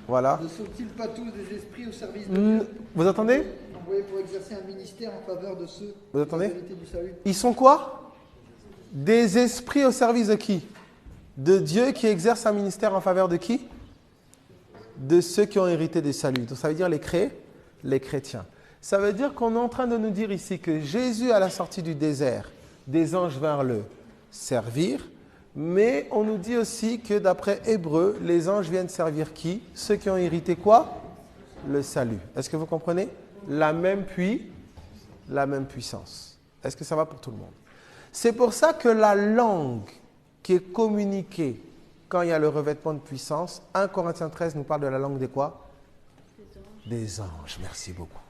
Voilà. Ne sont-ils pas tous des esprits au service de Dieu? Vous entendez? Envoyés pour exercer un ministère en faveur de ceux Vous entendez? qui ont hérité du salut. Ils sont quoi? Des esprits au service de qui? De Dieu qui exerce un ministère en faveur de qui? De ceux qui ont hérité du salut. Donc ça veut dire les chrétiens. Ça veut dire qu'on est en train de nous dire ici que Jésus, à la sortie du désert, des anges vinrent le servir, Mais on nous dit aussi que d'après Hébreu, les anges viennent servir qui? Ceux qui ont hérité quoi? Le salut. Est-ce que vous comprenez? La même puissance. Est-ce que ça va pour tout le monde? C'est pour ça que la langue qui est communiquée quand il y a le revêtement de puissance, 1 Corinthiens 13 nous parle de la langue des quoi? Des anges. Merci beaucoup.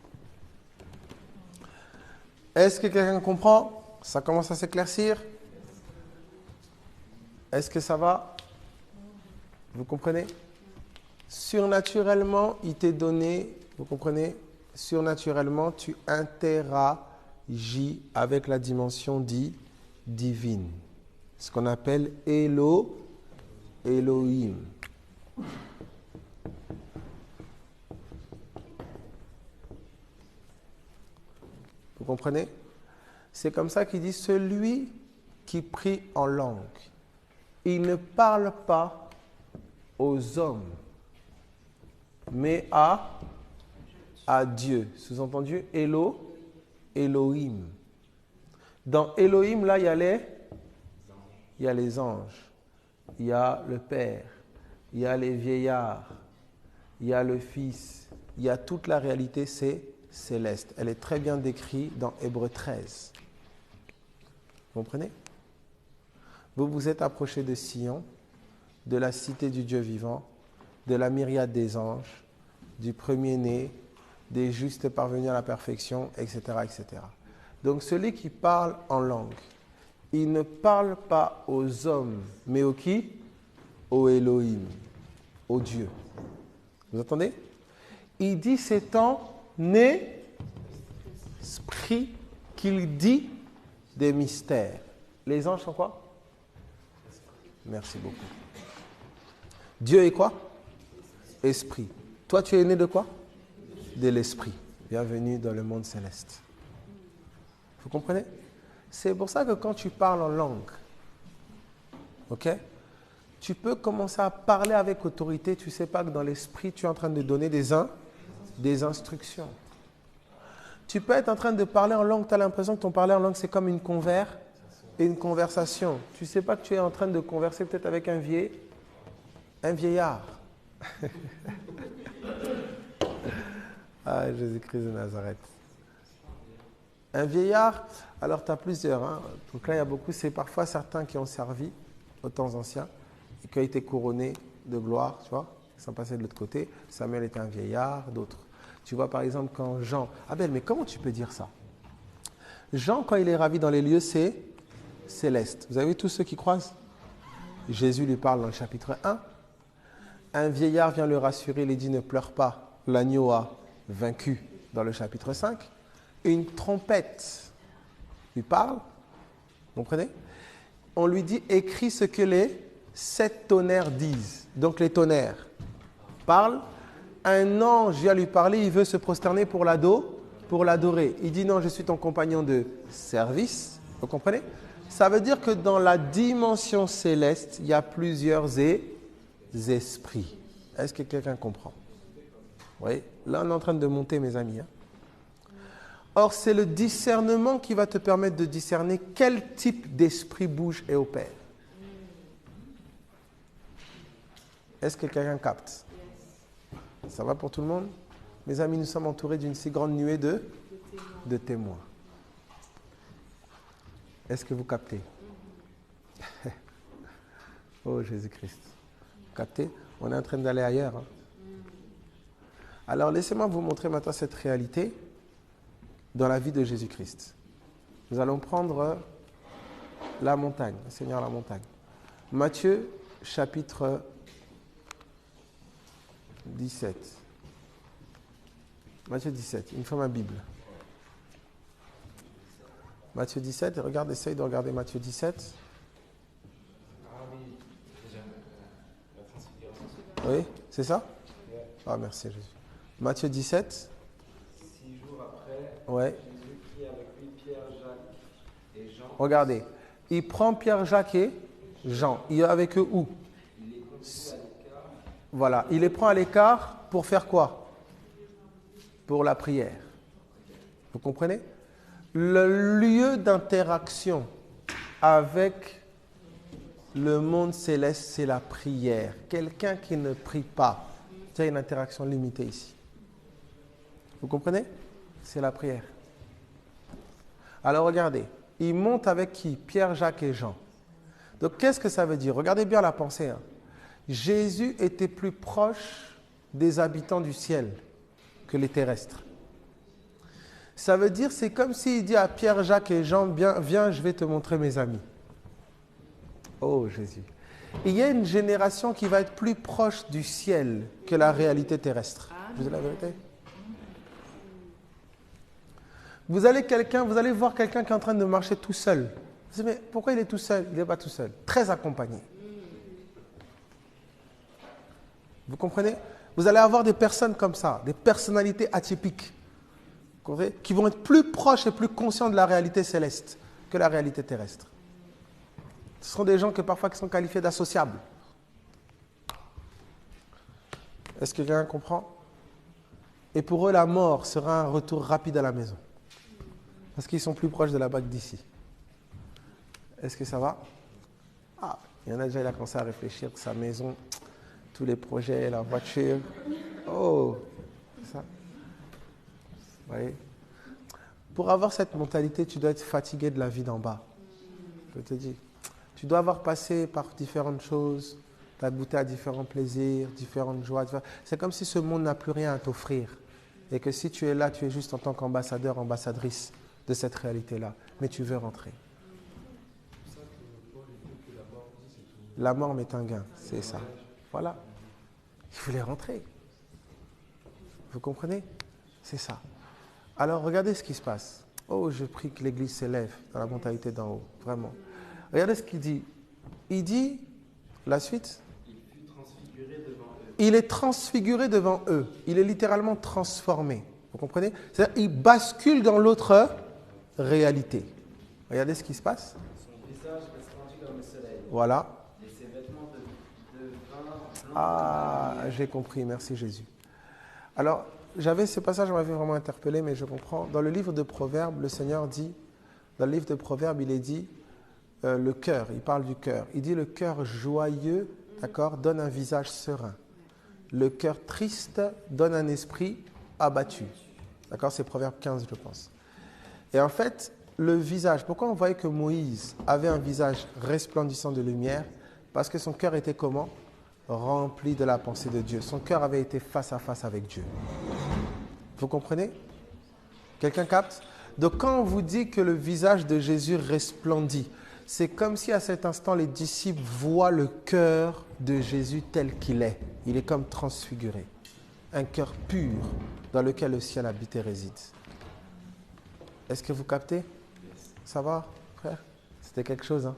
Est-ce que quelqu'un comprend? Ça commence à s'éclaircir? Est-ce que ça va? Vous comprenez? Surnaturellement, il t'est donné, vous comprenez? Surnaturellement, tu interagis avec la dimension divine. Ce qu'on appelle Elohim. Vous comprenez? C'est comme ça qu'il dit, celui qui prie en langue, il ne parle pas aux hommes, mais à Dieu. Sous-entendu, Elohim. Dans Elohim, là, il y a les anges, il y a le Père, il y a les vieillards, il y a le Fils, il y a toute la réalité, c'est céleste. Elle est très bien décrite dans Hébreux 13. Vous comprenez? Vous vous êtes approché de Sion, de la cité du Dieu vivant, de la myriade des anges, du premier-né, des justes parvenus à la perfection, etc., etc. Donc celui qui parle en langue, il ne parle pas aux hommes, mais aux qui? Au Elohim, au Dieu. Vous entendez? Il dit c'est en esprit qu'il dit des mystères. Les anges sont quoi? Merci beaucoup. Dieu est quoi? Esprit. Toi, tu es né de quoi? De l'esprit. Bienvenue dans le monde céleste. Vous comprenez? C'est pour ça que quand tu parles en langue, ok, tu peux commencer à parler avec autorité. Tu ne sais pas que dans l'esprit, tu es en train de donner des instructions. Tu peux être en train de parler en langue, tu as l'impression que ton parler en langue, c'est comme une conversation. Tu ne sais pas que tu es en train de converser peut-être avec un vieillard. Ah, Jésus-Christ de Nazareth. Un vieillard, alors tu as plusieurs. Hein. Donc là, il y a beaucoup, c'est parfois certains qui ont servi aux temps anciens et qui ont été couronnés de gloire, tu vois. Ils sont passés de l'autre côté. Samuel était un vieillard, d'autres. Tu vois, par exemple, quand Jean... Abel, mais comment tu peux dire ça? Jean, quand il est ravi dans les lieux, c'est céleste. Vous avez vu tous ceux qui croisent? Jésus lui parle dans le chapitre 1. Un vieillard vient le rassurer, il dit, ne pleure pas, l'agneau a vaincu, dans le chapitre 5. Une trompette lui parle, vous comprenez? On lui dit, écris ce que les 7 tonnerres disent. Donc les tonnerres parlent. Un ange vient lui parler, il veut se prosterner pour l'adorer. Il dit, non, je suis ton compagnon de service. Vous comprenez? Ça veut dire que dans la dimension céleste, il y a plusieurs esprits. Est-ce que quelqu'un comprend? Oui, là on est en train de monter, mes amis. Hein. Or, c'est le discernement qui va te permettre de discerner quel type d'esprit bouge et opère. Est-ce que quelqu'un capte? Ça va pour tout le monde? Mes amis, nous sommes entourés d'une si grande nuée de témoins. Est-ce que vous captez? Oh Jésus-Christ. Vous captez? On est en train d'aller ailleurs. Hein. Alors laissez-moi vous montrer maintenant cette réalité dans la vie de Jésus-Christ. Nous allons prendre la montagne, le Seigneur la montagne. Matthieu chapitre 17. Matthieu 17, il me faut ma Bible. Matthieu 17, regarde, essaye de regarder Matthieu 17. Oui, c'est ça? Ah, merci Jésus. Matthieu 17. 6 jours après, ouais. Jésus prit avec lui Pierre, Jacques et Jean. Regardez, il prend Pierre, Jacques et Jean. Il est avec eux où? Il les conduit à l'écart. Voilà, il les prend à l'écart pour faire quoi? Pour la prière. Vous comprenez? Le lieu d'interaction avec Le monde céleste, c'est la prière. Quelqu'un qui ne prie pas, il y a une interaction limitée ici. Vous comprenez? C'est la prière. Alors regardez, il monte avec qui? Pierre, Jacques et Jean. Donc qu'est-ce que ça veut dire? Regardez bien la pensée. Jésus était plus proche des habitants du ciel que les terrestres. Ça veut dire, c'est comme s'il dit à Pierre, Jacques et Jean, viens, je vais te montrer mes amis. Oh Jésus. Il y a une génération qui va être plus proche du ciel que la réalité terrestre. Vous savez la vérité? Vous allez voir quelqu'un qui est en train de marcher tout seul. Vous dites, mais pourquoi il est tout seul? Il n'est pas tout seul. Très accompagné. Vous comprenez? Vous allez avoir des personnes comme ça, des personnalités atypiques, qui vont être plus proches et plus conscients de la réalité céleste que la réalité terrestre. Ce sont des gens qui parfois sont qualifiés d'associables. Est-ce que quelqu'un comprend? Et pour eux, la mort sera un retour rapide à la maison. Parce qu'ils sont plus proches de la bague d'ici. Est-ce que ça va? Ah, il y en a déjà, il a commencé à réfléchir, sa maison, tous les projets, la voiture. Oh, c'est ça. Vous voyez? Pour avoir cette mentalité, tu dois être fatigué de la vie d'en bas. Je te dis. Tu dois avoir passé par différentes choses, tu as goûté à différents plaisirs, différentes joies. C'est comme si ce monde n'a plus rien à t'offrir. Et que si tu es là, tu es juste en tant qu'ambassadeur, ambassadrice de cette réalité-là. Mais tu veux rentrer. La mort m'est un gain, c'est ça. Voilà. Il voulait rentrer. Vous comprenez? C'est ça. Alors, regardez ce qui se passe. Oh, je prie que l'Église s'élève dans la mentalité d'en haut. Vraiment. Regardez ce qu'il dit. Il dit, la suite. Il fut transfiguré devant eux. Il est transfiguré devant eux. Il est littéralement transformé. Vous comprenez? C'est-à-dire qu'il bascule dans l'autre réalité. Regardez ce qui se passe. Son visage resplendu comme le soleil. Voilà. Et ses vêtements de vin blanc. Ah, j'ai compris. Merci Jésus. Alors, ce passage m'avait vraiment interpellé, mais je comprends. Dans le livre de Proverbes, le Seigneur dit, dans le livre de Proverbes, il est dit, le cœur, il parle du cœur. Il dit le cœur joyeux, d'accord, donne un visage serein. Le cœur triste donne un esprit abattu. D'accord, c'est Proverbe 15, je pense. Et en fait, le visage, pourquoi on voyait que Moïse avait un visage resplendissant de lumière? Parce que son cœur était comment? Rempli de la pensée de Dieu. Son cœur avait été face à face avec Dieu. Vous comprenez? Quelqu'un capte? Donc quand on vous dit que le visage de Jésus resplendit, c'est comme si à cet instant les disciples voient le cœur de Jésus tel qu'il est. Il est comme transfiguré. Un cœur pur dans lequel le ciel habite et réside. Est-ce que vous captez? Ça va, frère? C'était quelque chose, hein?